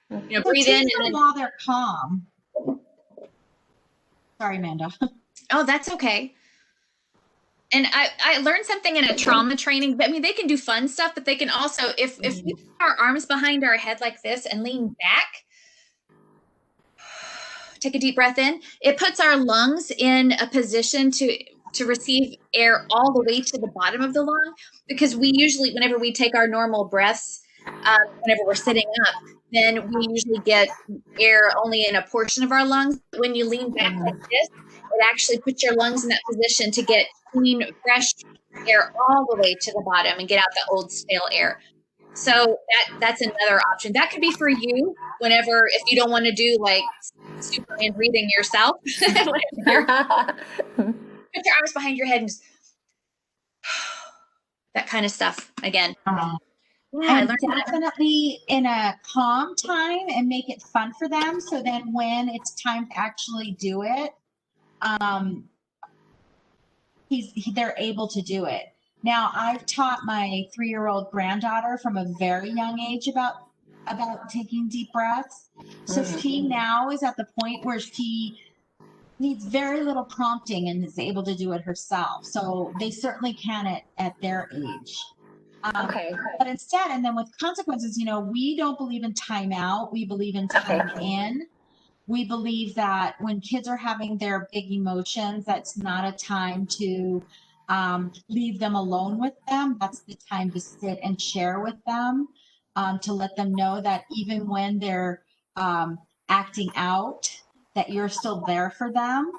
Breathe in and while they're calm. Sorry, Amanda. Oh, that's okay. And I learned something in a trauma training. I mean, they can do fun stuff, but they can also, if we put our arms behind our head like this and lean back, take a deep breath in, it puts our lungs in a position to receive air all the way to the bottom of the lung, because we usually, whenever we take our normal breaths, whenever we're sitting up, then we usually get air only in a portion of our lungs. When you lean back like this, it actually puts your lungs in that position to get clean, fresh air all the way to the bottom and get out the old stale air. So that's another option. That could be for you whenever, if you don't want to do like Superman breathing yourself. Put your arms behind your head and just that kind of stuff again. And definitely in a calm time, and make it fun for them. So then when it's time to actually do it, they're able to do it. Now, I've taught my 3-year-old granddaughter from a very young age about taking deep breaths. So she now is at the point where she needs very little prompting and is able to do it herself. So they certainly can at their age. Okay. But instead, and then with consequences, we don't believe in timeout. We believe in time in. We believe that when kids are having their big emotions, that's not a time to leave them alone with them. That's the time to sit and share with them, to let them know that even when they're acting out, that you're still there for them.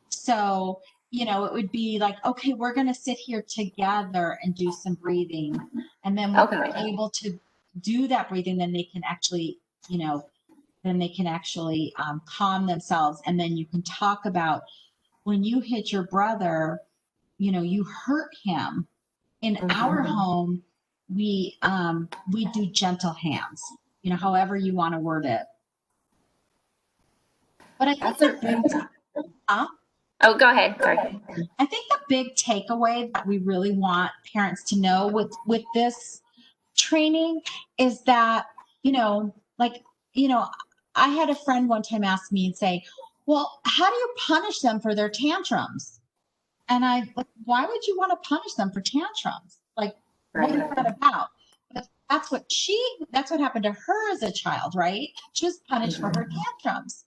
So, it would be like, okay, we're going to sit here together and do some breathing. And then when they're able to do that breathing, then they can actually, calm themselves. And then you can talk about, when you hit your brother, you hurt him. In our home, we do gentle hands, however you want to word it. But I think Oh, go ahead. Sorry. I think the big takeaway that we really want parents to know with this training is that, I had a friend one time ask me and say, well, how do you punish them for their tantrums? And why would you want to punish them for tantrums? Like, what is that about? But that's what happened to her as a child, right? She was punished for her tantrums.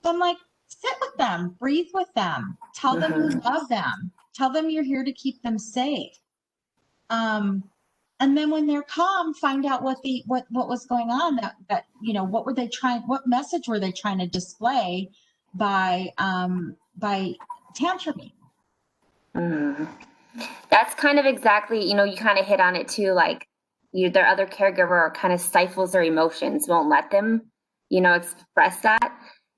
So I'm like, sit with them, breathe with them, tell them you love them, tell them you're here to keep them safe. And then when they're calm, find out what was going on, that what message were they trying to display by tantruming. That's kind of exactly, you kind of hit on it too, like their other caregiver kind of stifles their emotions, won't let them, express that.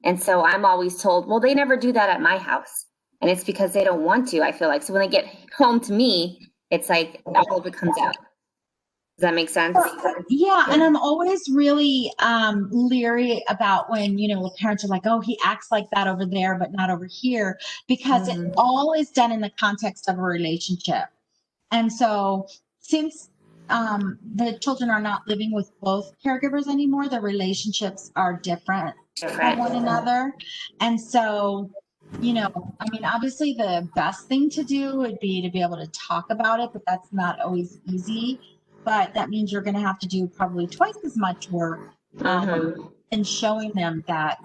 And so I'm always told, well, they never do that at my house. And it's because they don't want to, I feel like. So when they get home to me, it's like all of it comes out. Does that make sense? Yeah, and I'm always really leery about when, parents are like, oh, he acts like that over there, but not over here, because it all is done in the context of a relationship. And so since the children are not living with both caregivers anymore, the relationships are different from one another. And so, obviously the best thing to do would be to be able to talk about it, but that's not always easy. But that means you're going to have to do probably twice as much work in showing them that,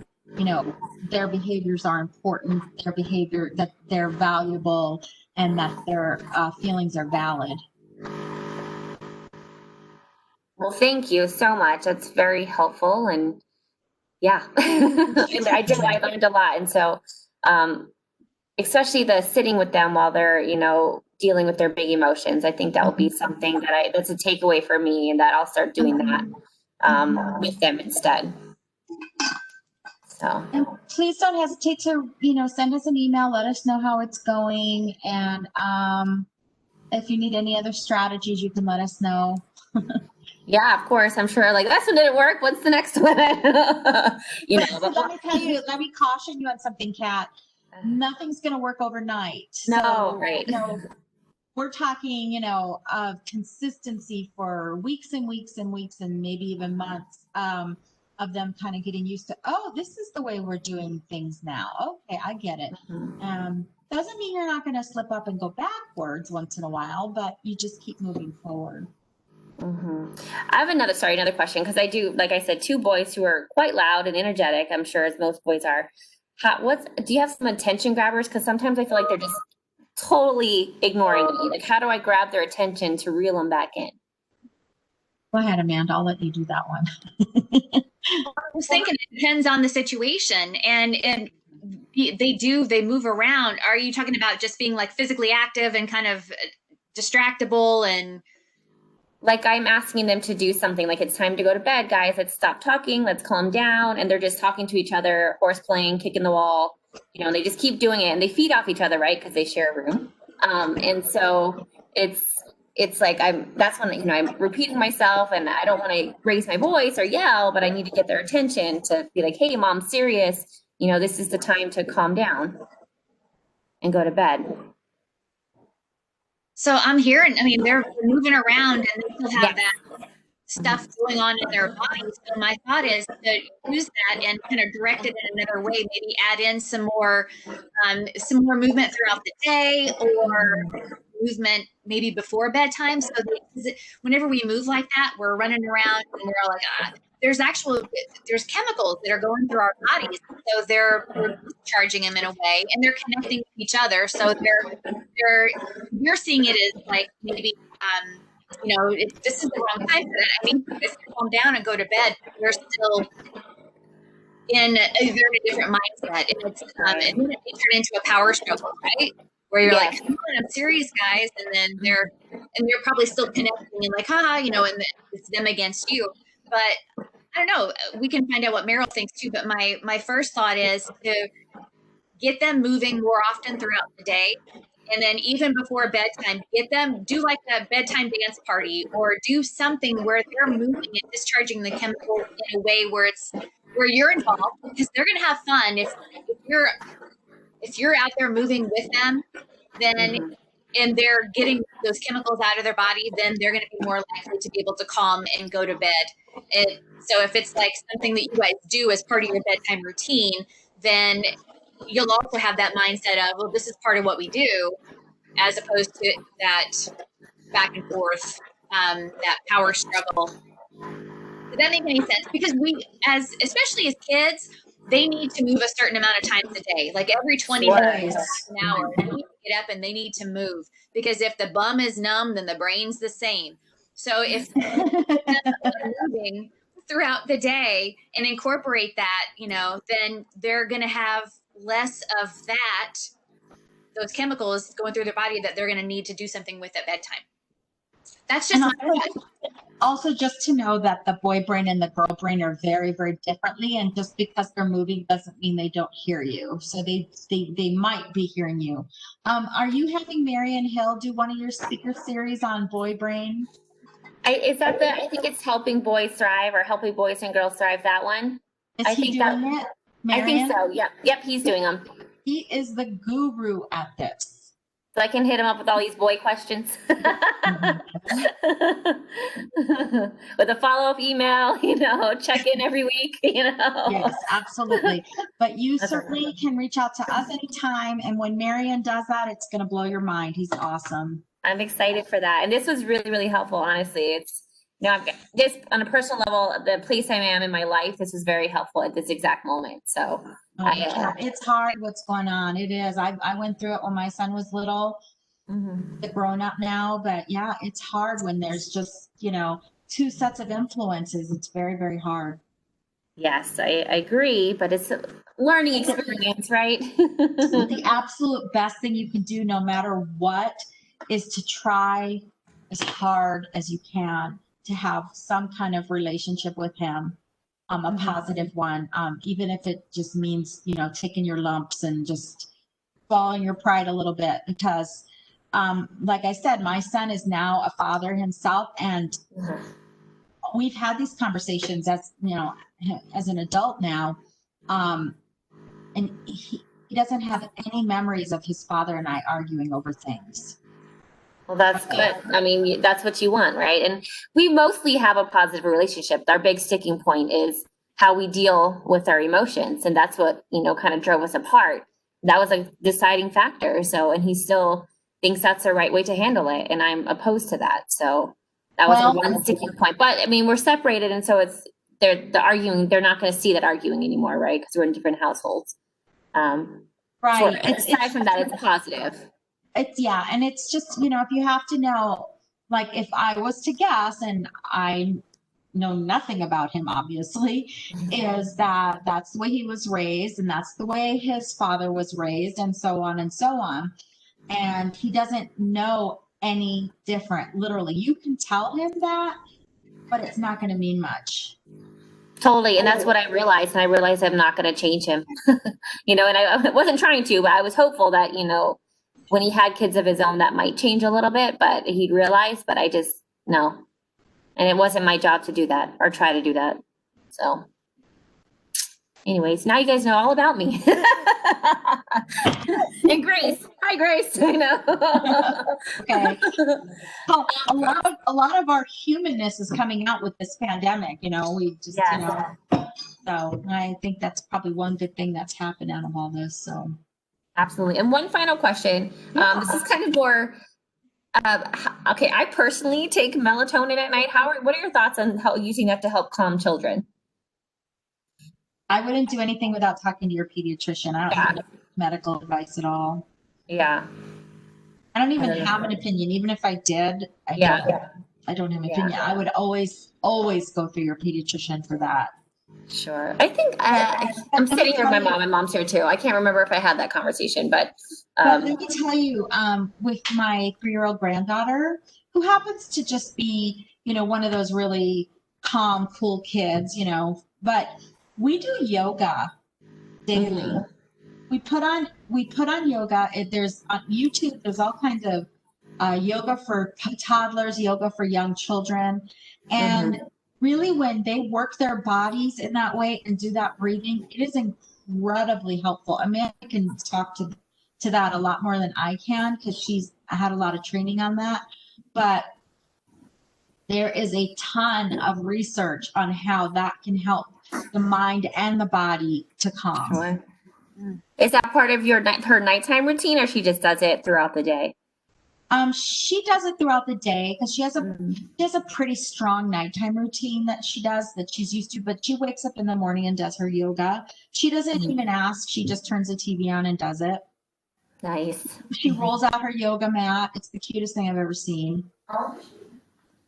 their behaviors are important, that they're valuable, and that their feelings are valid. Well, thank you so much. That's very helpful. And yeah, I learned a lot. And so, especially the sitting with them while they're, dealing with their big emotions. I think that will be something that's a takeaway for me, and that I'll start doing that with them instead. So and please don't hesitate to, send us an email, let us know how it's going. And if you need any other strategies, you can let us know. Yeah, of course. I'm sure this one didn't work. What's the next one? Let me tell you, let me caution you on something, Kat. Nothing's going to work overnight. No, right. We're talking, of consistency for weeks and weeks and weeks and maybe even months of them kind of getting used to, oh, this is the way we're doing things now. Okay, I get it. Doesn't mean you're not going to slip up and go backwards once in a while, but you just keep moving forward. I have another question, because I do, like I said, 2 boys who are quite loud and energetic, I'm sure, as most boys are. Do you have some attention grabbers? Because sometimes I feel like they're just totally ignoring me. Like, how do I grab their attention to reel them back in? Go ahead, Amanda. I'll let you do that one. I was thinking it depends on the situation, and they move around. Are you talking about just being physically active and kind of distractible and? Like, I'm asking them to do something, like, it's time to go to bed, guys, let's stop talking, let's calm down. And they're just talking to each other, horse playing, kicking the wall, and they just keep doing it, and they feed off each other, right? Because they share a room. And so it's like, that's when, I'm repeating myself, and I don't want to raise my voice or yell, but I need to get their attention to be like, hey, Mom, serious, this is the time to calm down and go to bed. So I'm hearing, they're moving around and they still have that stuff going on in their bodies. So my thought is to use that and kind of direct it in another way. Maybe add in some more movement throughout the day, or movement maybe before bedtime. So whenever we move like that, we're running around and we're all like, there's chemicals that are going through our bodies. So we're charging them in a way, and they're connecting with each other. So you're seeing it as like maybe, this is the wrong time for that. I mean, if you calm down and go to bed, you're still in a very different mindset. And it's, and then it turn into a power struggle, right? Where you're like, come on, I'm serious, guys. And then they're probably still connecting and like, and it's them against you. But I don't know, we can find out what Meryl thinks too. But my first thought is to get them moving more often throughout the day. And then even before bedtime, do like a bedtime dance party, or do something where they're moving and discharging the chemicals in a way where you're involved, because they're going to have fun. If you're out there moving with them, then and they're getting those chemicals out of their body, then they're going to be more likely to be able to calm and go to bed. So if it's like something that you guys do as part of your bedtime routine, then you'll also have that mindset of, well, this is part of what we do, as opposed to that back and forth, that power struggle. Does that make any sense? Because especially as kids, they need to move a certain amount of times a day, like every 20 minutes, an hour. They need to get up and they need to move, because if the bum is numb, then the brain's the same. So if they're moving throughout the day and incorporate that, then they're going to have less of those chemicals going through their body that they're going to need to do something with at bedtime. That's just also just to know that the boy brain and the girl brain are very, very differently, and just because they're moving doesn't mean they don't hear you. So they might be hearing you. Are you having Marion Hill do one of your speaker series on boy brain? I think it's Helping Boys Thrive, or Helping Boys and Girls Thrive, that one. Is he doing it, Marion? I think so. Yep, he's doing them. He is the guru at this. So I can hit him up with all these boy questions. With a follow-up email, check in every week, Yes, absolutely. But you certainly can reach out to us anytime. And when Marion does that, it's going to blow your mind. He's awesome. I'm excited for that. And this was really, really helpful, honestly. It's, I've got this on a personal level, the place I am in my life, this is very helpful at this exact moment. So it's hard what's going on. It is. I went through it when my son was little, grown up now, but yeah, it's hard when there's just, two sets of influences. It's very, very hard. Yes, I agree, but it's a learning experience, right? The absolute best thing you can do, no matter what, is to try as hard as you can to have some kind of relationship with him, a positive one, even if it just means, taking your lumps and just swallowing your pride a little bit, because like I said, my son is now a father himself, and we've had these conversations as an adult now, and he doesn't have any memories of his father and I arguing over things. Well, that's good. I mean, that's what you want, right? And we mostly have a positive relationship. Our big sticking point is how we deal with our emotions. And that's what, kind of drove us apart. That was a deciding factor. So, and he still thinks that's the right way to handle it. And I'm opposed to that. So that was one sticking point. But I mean, we're separated. And so they're not going to see that arguing anymore, right? Because we're in different households. Right. So aside from that, it's positive. And it's just, if you have to know, like, if I was to guess, and I know nothing about him, obviously, is that that's the way he was raised, and that's the way his father was raised, and so on and so on. And he doesn't know any different. Literally, you can tell him that, but it's not going to mean much. Totally. And that's what I realized. And I realized I'm not going to change him, and I wasn't trying to, but I was hopeful that, when he had kids of his own, that might change a little bit, but he'd realize, but I just, no. And it wasn't my job to do that or try to do that. So anyways, now you guys know all about me. And Grace. Hi, Grace. Okay. So a lot of our humanness is coming out with this pandemic, we just, so I think that's probably one good thing that's happened out of all this. So. Absolutely. And one final question. This is kind of more, okay, I personally take melatonin at night. What are your thoughts on using that to help calm children? I wouldn't do anything without talking to your pediatrician. I don't have medical advice at all. Yeah. I don't even have an opinion. Even if I did, I don't have an opinion. I would always go through your pediatrician for that. Sure. I think I'm sitting here with my mom, and mom's here too. I can't remember if I had that conversation, but let me tell you, with my 3-year-old granddaughter, who happens to just be, one of those really calm, cool kids, but we do yoga daily. We put on yoga. There's on YouTube, there's all kinds of yoga for toddlers, yoga for young children, and really, when they work their bodies in that way and do that breathing, it is incredibly helpful. Amanda can talk to that a lot more than I can, because she's had a lot of training on that. But there is a ton of research on how that can help the mind and the body to calm. Sure. Is that part of her nighttime routine, or she just does it throughout the day? She does it throughout the day because she has a pretty strong nighttime routine that she does that she's used to. But she wakes up in the morning and does her yoga. She doesn't even ask; she just turns the TV on and does it. Nice. She rolls out her yoga mat. It's the cutest thing I've ever seen.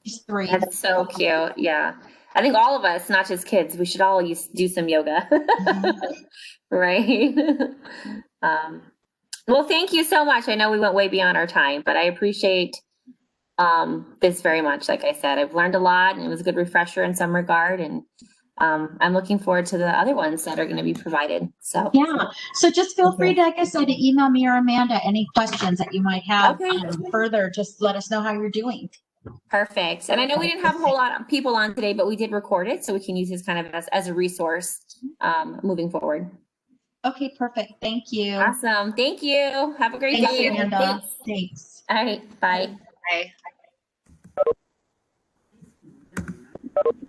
She's 3. That's so cute. Yeah, I think all of us, not just kids, we should all do some yoga, right? Well, thank you so much. I know we went way beyond our time, but I appreciate this very much. Like I said, I've learned a lot, and it was a good refresher in some regard. And I'm looking forward to the other ones that are going to be provided. So yeah, so just feel free to, like I said, to email me or Amanda any questions that you might have further. Just let us know how you're doing. Perfect. And I know we didn't have a whole lot of people on today, but we did record it, so we can use this kind of as a resource moving forward. Okay, perfect. Thank you. Awesome. Thank you. Have a great day. Amanda. Thanks. All right. Bye. Bye.